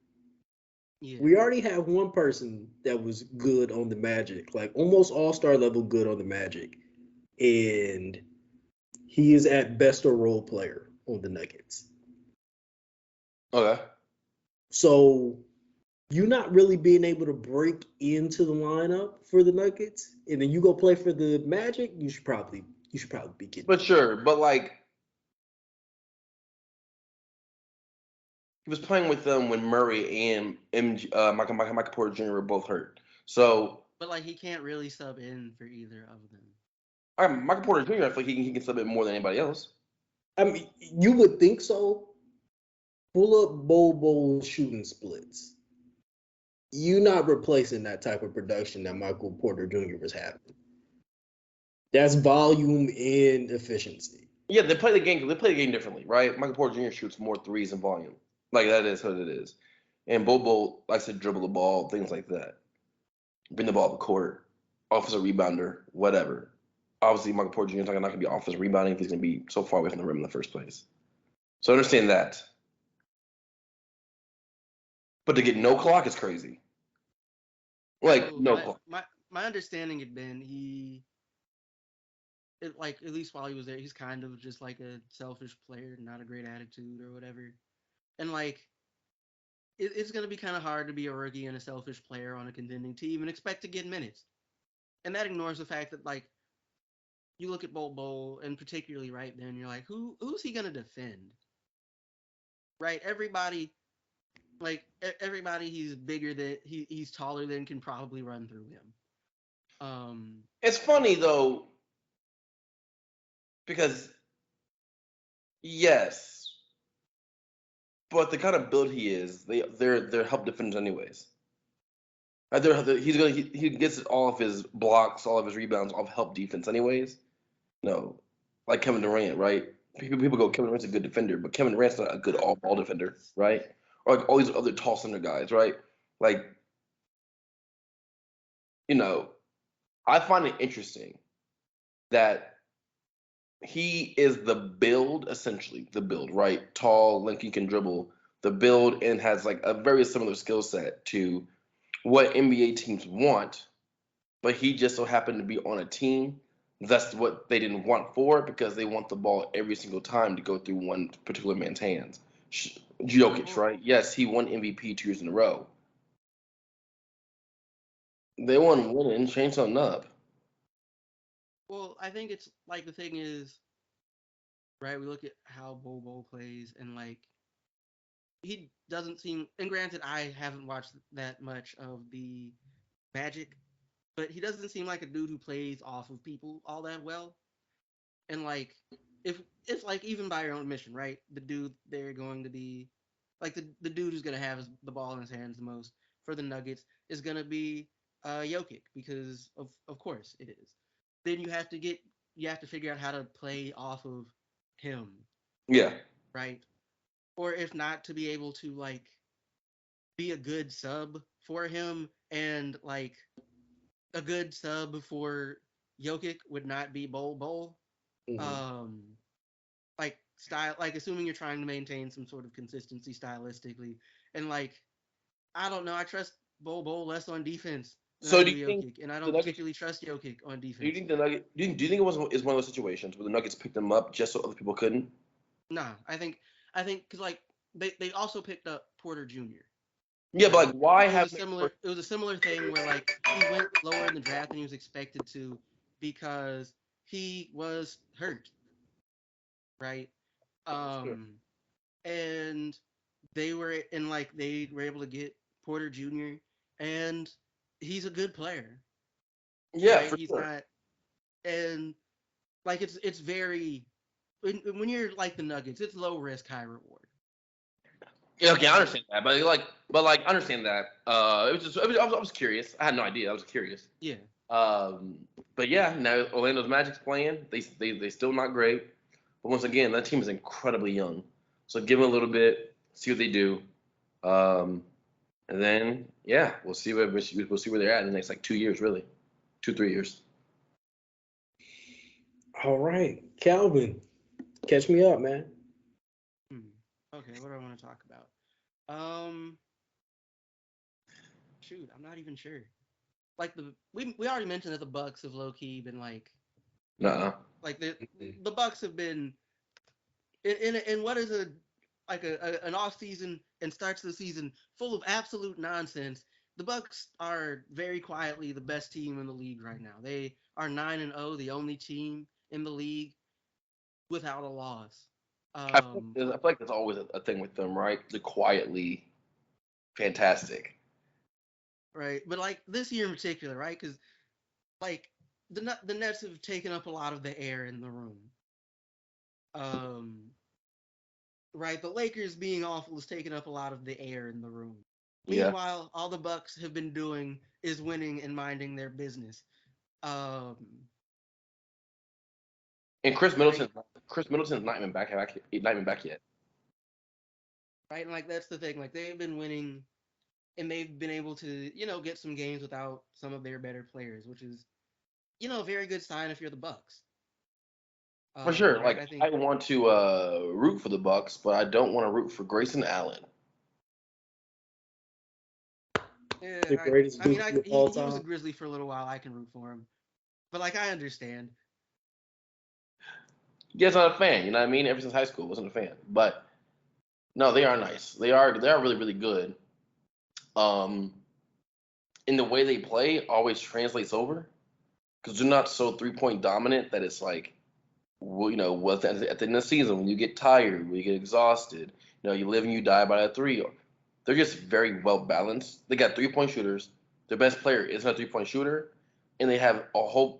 Yeah. We already have one person that was good on the Magic, like almost all-star level good on the Magic. And he is at best a role player on the Nuggets. Okay. So you not really being able to break into the lineup for the Nuggets, and then you go play for the Magic, you should probably be getting. But sure, but like he was playing with them when Murray and Michael Porter Jr. were both hurt. So, but like he can't really sub in for either of them. all right, Michael Porter Jr. I feel like he can sub it more than anybody else. I mean, you would think so. Pull up Bol Bol shooting splits. You're not replacing that type of production that Michael Porter Jr. was having. That's volume and efficiency. Yeah, they play the game. They play the game differently, right? Michael Porter Jr. shoots more threes in volume. Like that is what it is. And Bol Bol likes to dribble the ball, things like that. Bring the ball up the court, offensive rebounder, whatever. Obviously, Michael Porter Jr. is not going to be offensive rebounding if he's going to be so far away from the rim in the first place. So understand that. But to get no clock is crazy. Like So no clock. my understanding had been like at least while he was there, he's kind of just like a selfish player, not a great attitude or whatever. And like it's gonna be kind of hard to be a rookie and a selfish player on a contending team and expect to get minutes. And that ignores the fact that like you look at Bol Bol and particularly right then you're like, who's he gonna defend? Right? Everybody he's bigger than he's taller than can probably run through him. It's funny though because yes, but the kind of build he is, they're help defenders anyways. He gets all of his blocks, all of his rebounds, all of help defense anyways. No, like Kevin Durant, right? People go Kevin Durant's a good defender, but Kevin Durant's not a good all ball defender, right? Or like all these other tall center guys, right? Like, I find it interesting that he is the build, essentially the build, right? Tall, lanky, can dribble, the build, and has like a very similar skill set to what NBA teams want, but he just so happened to be on a team that's what they didn't want for it because they want the ball every single time to go through one particular man's hands. Jokic, right? Yes, he won MVP 2 years in a row. They want to win and change something up. Well, I think it's like the thing is, right? We look at how Bol Bol plays, and like he doesn't seem. And granted, I haven't watched that much of the Magic, but he doesn't seem like a dude who plays off of people all that well. And like, if it's like even by your own admission, right? The dude they're going to be, like the dude who's gonna have the ball in his hands the most for the Nuggets is gonna be Jokic because of course it is. Then you have to figure out how to play off of him, Yeah. right? Or if not, to be able to like be a good sub for him, and like a good sub for Jokic would not be Bol Bol. Um, like style, like assuming you're trying to maintain some sort of consistency stylistically, and like I don't know, I trust Bol Bol less on defense than I So do do you think Jokic, and I the don't Nuggets? particularly trust Jokic on Do you defense. think the Nuggets? Do you think it was one of those situations where the Nuggets picked them up just so other people couldn't? Nah, I think because like they also picked up Porter Jr. Yeah, but Right? like, why It was have? a similar thing where like he went lower in the draft than he was expected to because he was hurt, right? Sure. Um, and they were able to get Porter Jr. and he's a good player, Yeah, right? for He's sure. not, and like it's very when you're like the Nuggets, it's low risk, high reward. Yeah, okay, I Right. understand that, I understand that. I was curious. I had no idea. I was curious. Yeah. Um, but yeah, now Orlando's Magic's playing. They still not great, but once again, that team is incredibly young. So give them a little bit, see what they do, um, and then yeah, we'll see where they're at in the next like 2 years, really, 2 3 years. All right, Calvin, catch me up, man. Hmm. Okay, what do I want to talk about? Um, Shoot, I'm not even sure. Like we already mentioned that the Bucks have low key been Nuh-uh. like the Bucks have been in what is an off season and starts the season full of absolute nonsense. The Bucks are very quietly the best team in the league right now. They are 9-0, the only team in the league without a loss. I feel like that's always a thing with them, right? They're quietly fantastic. Right, but like this year in particular, right? Because like the Nets have taken up a lot of the air in the room. Um, right, the Lakers being awful has taken up a lot of the air in the room. Yeah. Meanwhile, all the Bucks have been doing is winning and minding their business. Um, And Chris Middleton's not even back yet. Right, and like that's the thing. Like they've been winning, and they've been able to get some games without some of their better players, which is a very good sign if you're the Bucks. For sure. Right, Like I think. I want to root for the Bucks, but I don't want to root for Grayson Allen. Yeah, The greatest I mean, Grizzly of he all was a time. Grizzly for a little while. I can root for him, but like I understand. Yeah, not a fan. You know what I mean? Ever since high school, wasn't a fan. But no, they are nice. They are really really good. Um, in the way they play, always translates over because they're not so 3-point dominant that it's like, well, at the end of the season when you get tired, when you get exhausted, you live and you die by that three. They're just very well balanced. They got 3-point shooters. Their best player isn't a 3-point shooter, and they have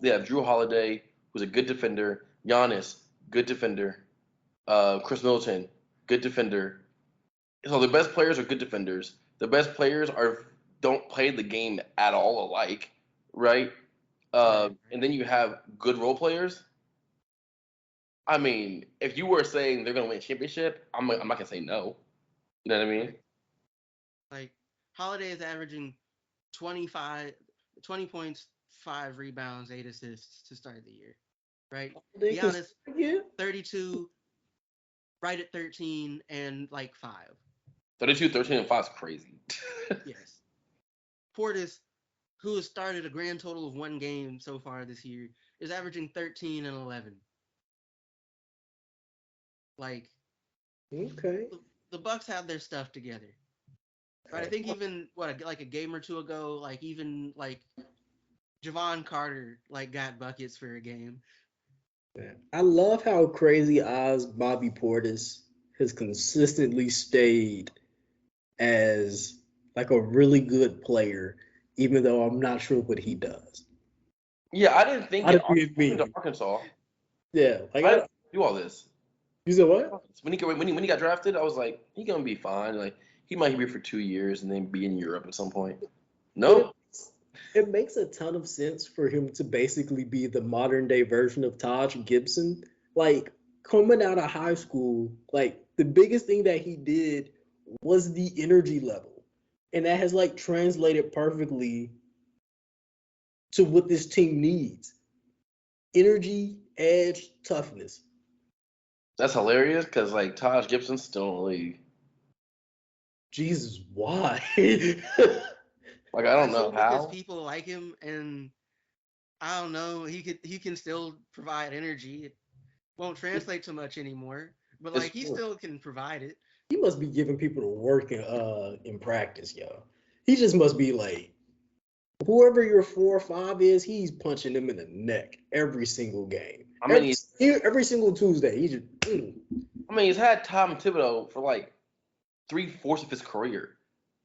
They have Drew Holiday, who's a good defender. Giannis, good defender. Chris Middleton, good defender. So the best players are good defenders. The best players don't play the game at all alike, right? Right. And then you have good role players. I mean, if you were saying they're gonna win a championship, I'm not gonna say no. You know what I mean? Like Holiday is averaging 25, 20 points, 5 rebounds, 8 assists to start the year. Right? They can Giannis, yeah. 32, right at 13, and like 5. 32, 13, and 5 is crazy. Yes. Portis, who has started a grand total of 1 game so far this year, is averaging 13 and 11. Like Okay. the Bucks have their stuff together. Right? I think even like a game or two ago, like even like Javon Carter like got buckets for a game. I love how crazy Oz Bobby Portis has consistently stayed as like a really good player, even though I'm not sure what he does. Yeah, I didn't think I'd agree with me. Arkansas. Yeah, like I didn't do all this. you said what? When he got drafted, I was like, he's gonna be fine. Like he might be here for 2 years and then be in Europe at some point. No, It makes a ton of sense for him to basically be the modern day version of Taj Gibson. Like coming out of high school, like the biggest thing that he did was the energy level. And that has like translated perfectly to what this team needs. Energy, edge, toughness. that's hilarious because like Taj Gibson's still in the league. Jesus, why? Like I don't know Because how. people like him, and I don't know. He can still provide energy. It won't translate to much anymore, but It's like he true. still can provide it. He must be giving people the work in practice, yo. He just must be like whoever your 4 or 5 is, he's punching them in the neck every single game. I mean, every single Tuesday, he just. he's had Tom Thibodeau for like 3/4 of his career.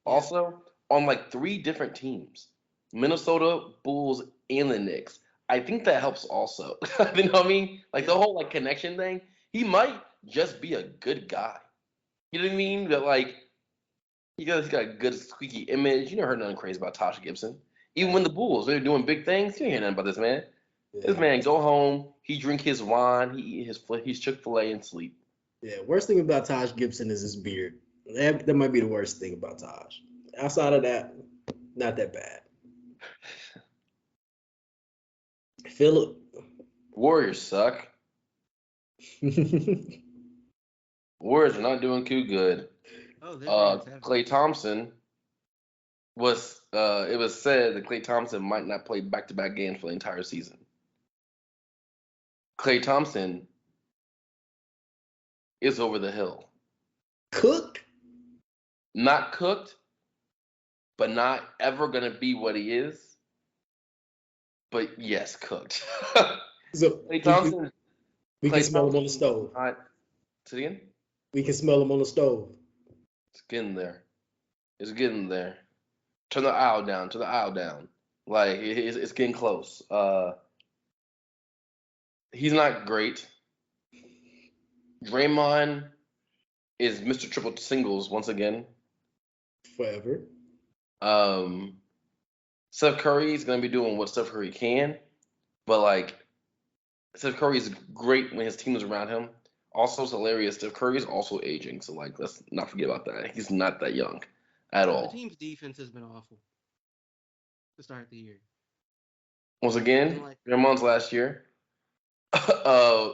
Yeah. Also on like 3 different teams, Minnesota, Bulls, and the Knicks. I think that helps also. You know what I mean? Like the whole like connection thing. He might just be a good guy. You know what I mean? But like he's got a good squeaky image. You never heard nothing crazy about Tasha Gibson. Even when the Bulls they're doing big things, you ain't hear nothing about this man. This man go home, he drink his wine, he eat his Chick-fil-A and sleep. Yeah, worst thing about Taj Gibson is his beard. That might be the worst thing about Taj. Outside of that, not that bad. Phillip. Warriors suck. Warriors are not doing too good. Oh, they're Klay Thompson was it was said that Klay Thompson might not play back-to-back games for the entire season. Klay Thompson is over the hill. Cooked? Not cooked, but not ever gonna be what he is. But yes, cooked. So Klay Thompson. we Klay can smell him on the Thompson stove. Say it again? We can smell him on the stove. It's getting there. It's getting there. Turn the aisle down. Turn the aisle down. Like it's getting close. He's not great. Draymond is Mr. Triple Singles once again. Forever. Steph Curry is gonna be doing what Steph Curry can, but like Steph Curry is great when his team is around him. Also, it's hilarious. Steph Curry is also aging, so like let's not forget about that. He's not that young at The all. team's defense has been awful to start the year. Once And again, like, Draymond's last year. uh,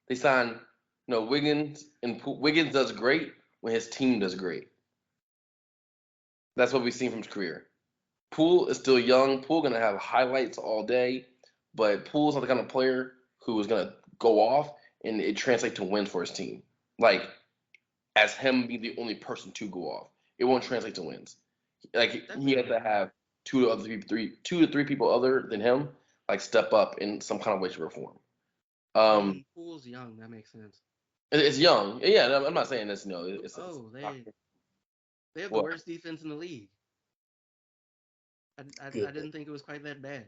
they signed Wiggins, and Wiggins does great when his team does great. That's what we've seen from his career. Poole is still young. Poole gonna have highlights all day, but Poole's not the kind of player who is gonna go off and it translate to wins for his team. Like as him being the only person to go off, it won't translate to wins. Like he has to have two to three people other than him like step up in some kind of way, shape, or form. Um, and Poole's young. That makes sense. it's young, yeah. I'm not saying this. Oh, they have the What? worst defense in the league. I Good. didn't think it was quite that bad.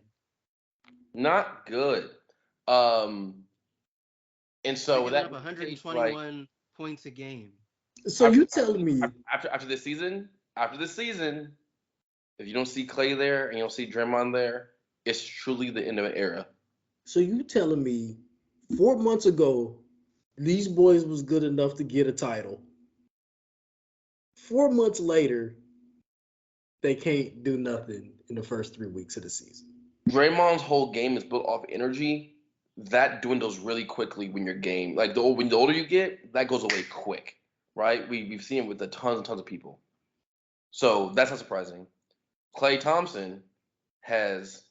Not good. Um, and They're so with giving that up being the case, like 121 points a game. So you telling me? after this season, if you don't see Clay there and you don't see Draymond there, it's truly the end of an era. So you telling me 4 months ago these boys was good enough to get a title. 4 months later, they can't do nothing in the first 3 weeks of the season. Draymond's whole game is built off energy. That dwindles really quickly when your game, like when the older you get, that goes away quick, right? We've seen it with tons and tons of people. So that's not surprising. Clay Thompson has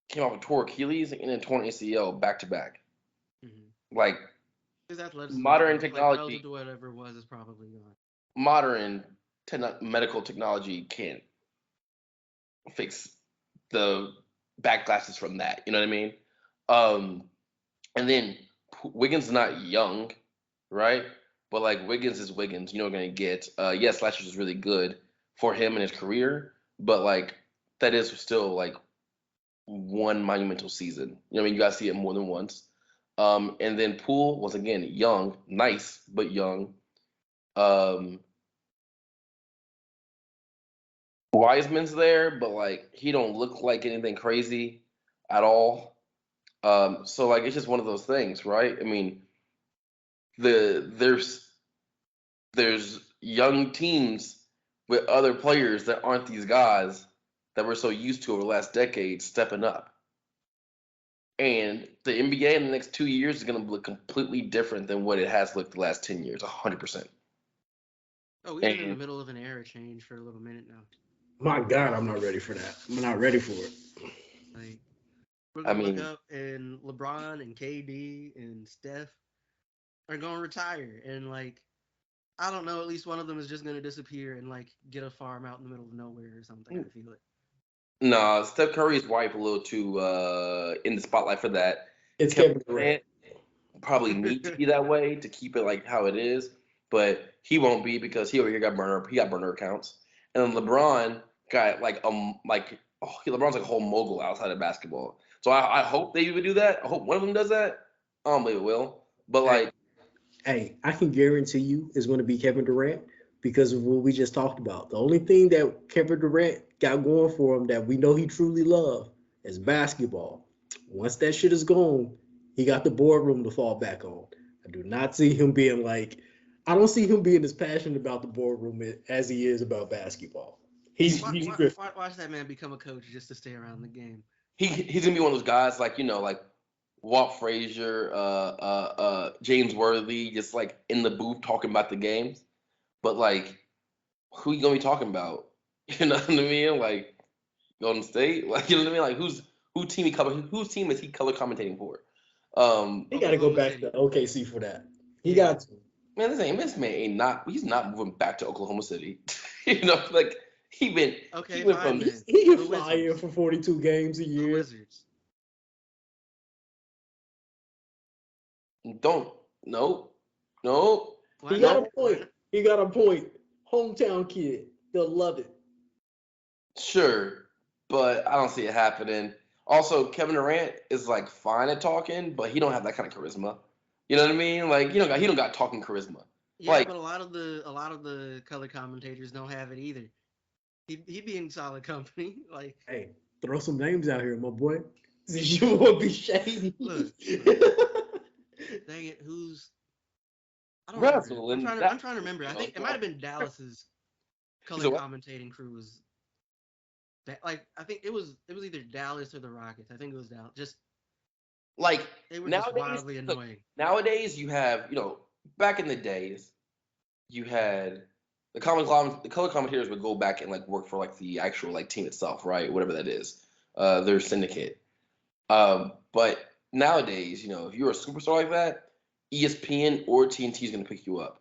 came off a torn Achilles and then torn ACL back to back. Mm-hmm. Like His athleticism, modern like relative technology, to whatever it was, is probably gone. modern medical technology can't fix the backlashes from that. You know what I mean? Um, and then Wiggins is not young, right? But like Wiggins is Wiggins. You know, going to get. Yes, last year was really good for him in his career, but like that is still like one monumental season. You know, what I mean, you guys see it more than once. And then Poole was again young, nice but young. Um, Wiseman's there, but like he don't look like anything crazy at all. So like it's just one of those things, right? I mean, there's young teams with other players that aren't these guys that we're so used to over the last decade stepping up. And the NBA in the next 2 years is going to look completely different than what it has looked the last 10 years, 100%. Oh, we've been in the And middle of an era change for a little minute now. My God, I'm not ready for that. I'm not ready for it. Like, we're I gonna look mean, up and LeBron and KD and Steph are gonna retire, and like, I don't know, at least one of them is just gonna disappear and like get a farm out in the middle of nowhere or something. I feel it. no, Steph Curry's wife a little too in the spotlight for that. It's Kevin Kevin Durant. Durant probably need to be that way to keep it like how it is, but he won't be because he over here got burner accounts, and then LeBron got LeBron's like a whole mogul outside of basketball. So I hope they would do that. I hope one of them does that. I don't believe it will, but Hey, like hey, I can guarantee you it's going to be Kevin Durant because of what we just talked about. The only thing that Kevin Durant got going for him that we know he truly loves is basketball. Once that shit is gone, he got the boardroom to fall back on. I do not see him being like, I don't see him being as passionate about the boardroom as he is about basketball. He's drifting. Watch that man become a coach just to stay around the game. he's gonna be one of those guys like like Walt Frazier, James Worthy, just like in the booth talking about the games. But like, who you gonna be talking about? You know what I mean? Like Golden State, like you know what I mean? Like whose team is he color commentating for? He got to go Oklahoma back City. to OKC for that. He Yeah. got to. Man, this man ain't not he's not moving back to Oklahoma City. Like Okay, he went fine from then. He can The fly in Wizards. for 42 games a The year. Wizards. don't no Why He got not? a Why point. not? He got a point. Hometown kid. They'll love it. sure, but I don't see it happening. Also, Kevin Durant is like fine at talking, but he don't have that kind of charisma. You know what I mean? Like he don't got talking charisma. Yeah, Like but a lot of the color commentators don't have it either. He'd be in solid company. Like, Hey, throw some names out here, my boy. Since you want to be shady. Look. Dang it, who's? I don't Russell, remember. and I'm trying to remember. I think it might have been Dallas's color So what? commentating crew was that, like, I think it was either Dallas or the Rockets. I think it was Dallas. Just Like they were just nowadays, wildly annoying. nowadays you have, back in the days, you had the color commentators would go back and like work for like the actual like team itself, right? Whatever that is, their syndicate. But nowadays, if you're a superstar like that, ESPN or TNT is gonna pick you up.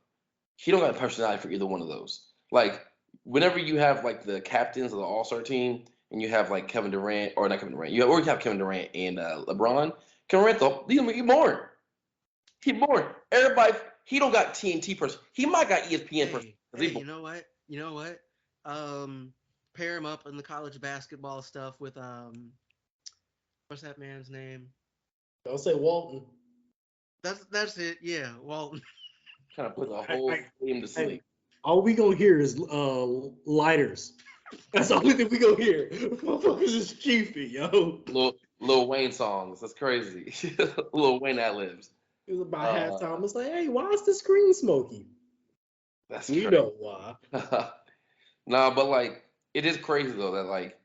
He don't got a personality for either one of those. Like whenever you have like the captains of the All Star team, and you have like Kevin Durant or not Kevin Durant, you have Kevin Durant and LeBron. Kevin Durant, though, he's gonna get born. He born. Everybody, he don't got TNT person. He might got ESPN person. Hey, you know what? You know what? Pair him up in the college basketball stuff with what's that man's name? Don't say Walton. That's it. Yeah, Walton. Kind of put the whole team to sleep. All we gonna hear is lighters. That's the only thing we gonna hear. Motherfuckers is chiefy, yo. Lil Wayne songs. That's crazy. Lil Wayne ad libs. It was about halftime. It's like, hey, why is the screen smoky? That's you crazy. know why. Nah, but like it is crazy though that like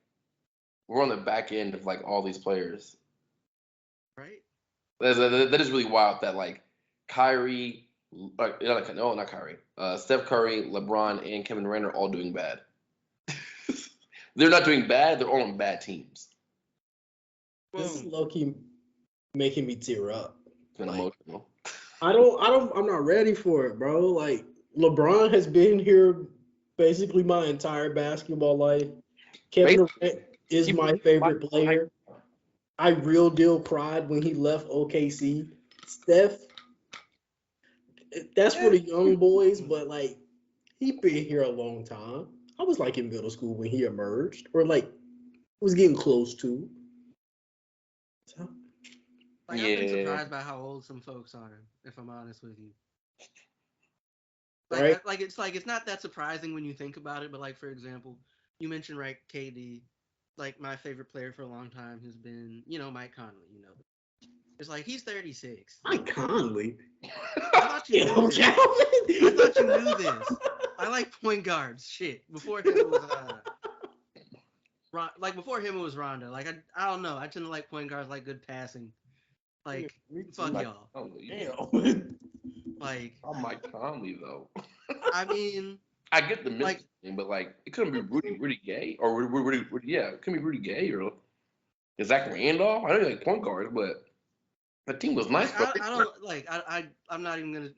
we're on the back end of like all these players. Right? That is really wild that like Kyrie, not Kyrie. Steph Curry, LeBron, and Kevin Durant are all doing bad. They're not doing bad. They're all on bad teams. This is low key making me tear up. It's been emotional. I'm not ready for it, bro. Like LeBron has been here basically my entire basketball life. Kevin Durant is my favorite player. I real deal cried when he left OKC. Steph, that's for the young boys, but like he been here a long time. I was like in middle school when he emerged, or like was getting close to. So, Like I've been surprised by how old some folks are, if I'm honest with you. Like, right? It's not that surprising when you think about it, but like for example, you mentioned right KD, like my favorite player for a long time has been, Mike Conley, It's like he's 36. Mike Conley. I thought you knew this. I thought you knew this. I like point guards. Shit. Before him it was before him it was Rondo. Like I don't know. I tend to like point guards, like good passing. Like fuck y'all. Damn. Like I'm Mike Conley though. I mean, I get the middle thing, but like it couldn't be Rudy Gay or Rudy, it couldn't be Rudy Gay or Zach Randolph. I know you like point guards, but the team was nice. I don't like. I'm not even gonna.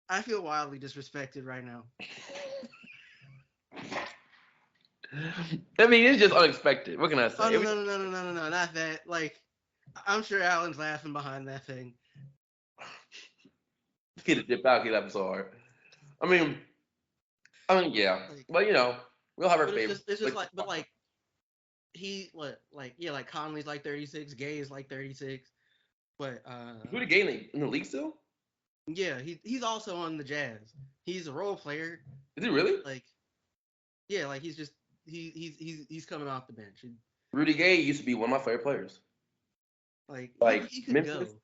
I feel wildly disrespected right now. I mean, it's just unexpected. What can I say? Oh, no, not that. Like, I'm sure Allen's laughing behind that thing. Get a dip out, get up so hard. I mean, yeah, but we'll have our favorites. It's just like Conley's like 36, Gay is like 36, but Rudy Gay in the league still? Yeah, he's also on the Jazz. He's a role player. Is he really? Like, yeah, like he's just he's coming off the bench. Rudy Gay used to be one of my favorite players. Like he could Memphis, go.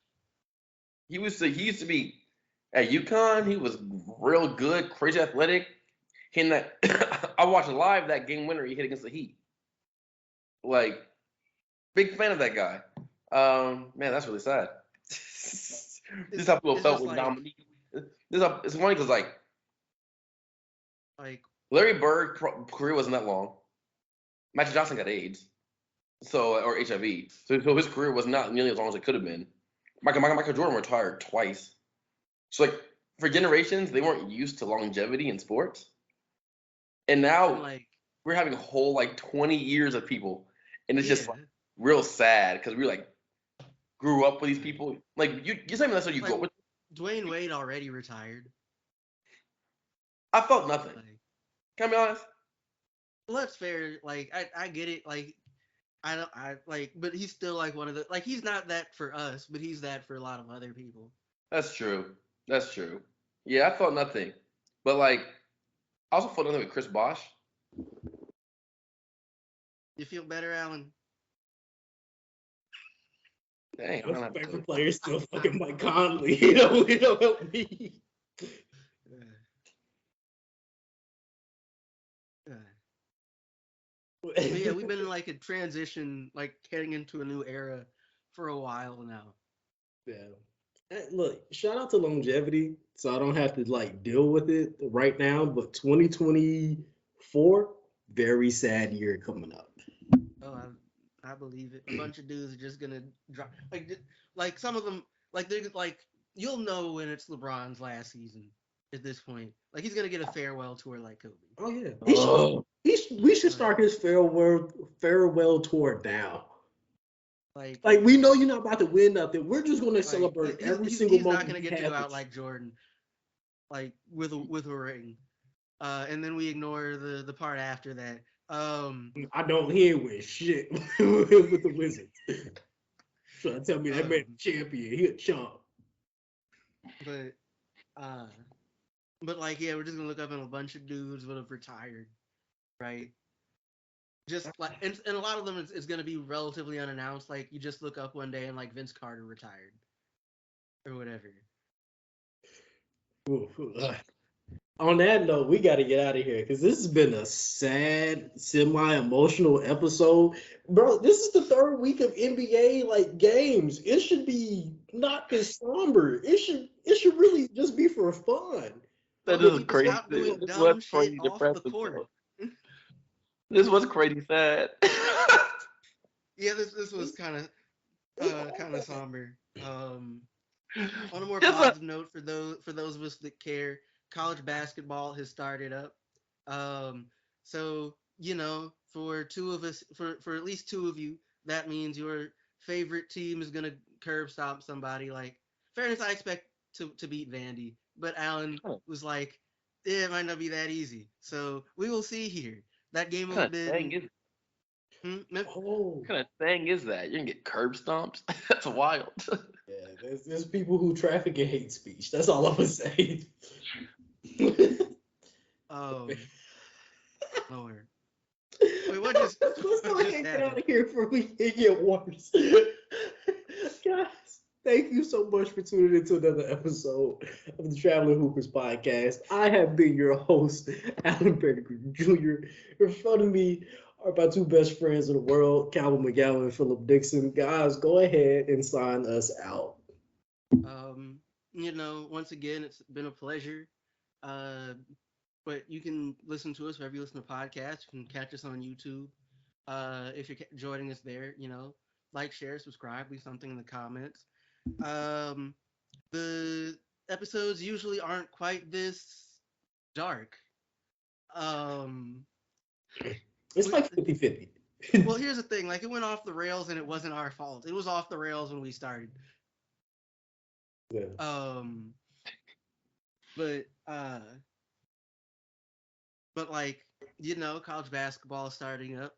He used to be at UConn. He was real good, crazy athletic. Hitting that, I watched live that game winner he hit against the Heat. Like, big fan of that guy. Man, that's really sad. This is how people felt with Dominique. It's funny because like Larry Bird career wasn't that long. Magic Johnson got AIDS, or HIV. So his career was not nearly as long as it could have been. Michael Jordan retired twice. So like for generations, they weren't used to longevity in sports. And now we're having a whole 20 years of people, and it's just real sad because we grew up with these people. Like you saying that's what you grew up with. Dwayne Wade already retired. I felt nothing. Can I be honest? Well, that's fair. Like I get it. Like but he's still one of the he's not that for us, but he's that for a lot of other people. That's true. Yeah, I felt nothing, but I also felt nothing with Chris Bosh. You feel better, Allen? Dang, I'm My gonna have favorite to. player is still fucking Mike Conley. You know, he don't help me. But yeah, we've been in like a transition, like heading into a new era for a while now. Yeah. Look, shout out to longevity, so I don't have to like deal with it right now. But 2024, very sad year coming up. Oh, I believe it. A bunch of dudes are just gonna drop like some of them like they're like you'll know when it's LeBron's last season at this point. Like he's gonna get a farewell tour like Kobe. Oh yeah, Oh, we should start his farewell tour now. Like We know you're not about to win nothing. We're just gonna celebrate every single he's not moment gonna he get to go has. out like Jordan, like with a ring. And then we ignore the part after that. I don't hear with shit with the Wizards. Trying to tell me that man champion, he a chump. But like yeah, we're just gonna look up and a bunch of dudes would have retired, right? Just like and a lot of them is gonna be relatively unannounced. Like you just look up one day and like Vince Carter retired or whatever. On that note, we got to get out of here because this has been a sad, semi-emotional episode, bro. This is the third week of NBA like games. It should be not this somber. It should really just be for fun. that People is crazy. stop doing This dumb was shit crazy off the depressing. court. This was crazy sad. Yeah, this was kind of somber. On a more Just positive note, for those of us that care, college basketball has started up. So you know, for two of us, for at least two of you, that means your favorite team is gonna curb stomp somebody. Like, fairness, I expect to beat Vandy, but Allen was like, yeah, it might not be that easy. So we will see here. That game will What have kind of thing been. is Oh, what kind of thing is that? You're gonna get curb stomped? That's wild. yeah. There's people who traffic in hate speech. That's all I'm gonna say. Lord. Wait, what just Let's go ahead and get out happened? of here before it get worse. Guys, thank you so much for tuning into another episode of the Traveling Hoopers podcast. I have been your host, Allen Pettigrew Jr. In front of me are my two best friends in the world, Calvin McGowan and Phillip Dixon. Guys, go ahead and sign us out. You know, once again, it's been a pleasure. But you can listen to us wherever you listen to podcasts. You can catch us on YouTube. If you're joining us there, you know, like, share, subscribe, leave something in the comments. The episodes usually aren't quite this dark. It's like 50-50. Well, here's the thing. Like, it went off the rails and it wasn't our fault. It was off the rails when we started. Yeah. But like, you know, college basketball is starting up.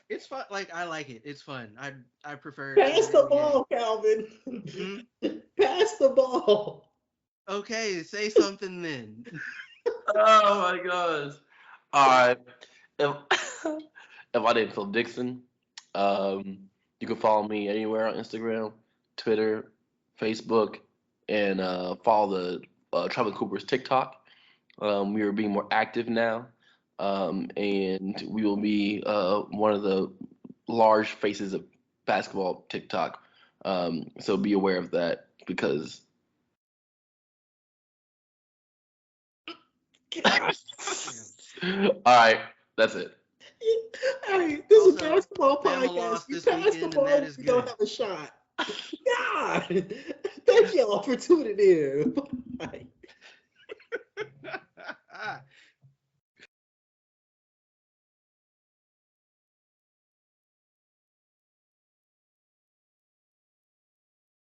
It's fun. Like, I like it. It's fun. I prefer. Pass the ball, Calvin. Pass the ball. Okay, say something then. Oh my gosh. All right. If I didn't Phil Dixon, you can follow me anywhere on Instagram, Twitter, Facebook, and follow the Traveling Coopers TikTok. We are being more active now, and we will be one of the large faces of basketball TikTok. So be aware of that because. All right, that's it. Hey, this is a Also, basketball Bama podcast. lost You this pass the weekend, and ball, that is you don't good. have a shot. God, thank y'all for tuning in. Bye.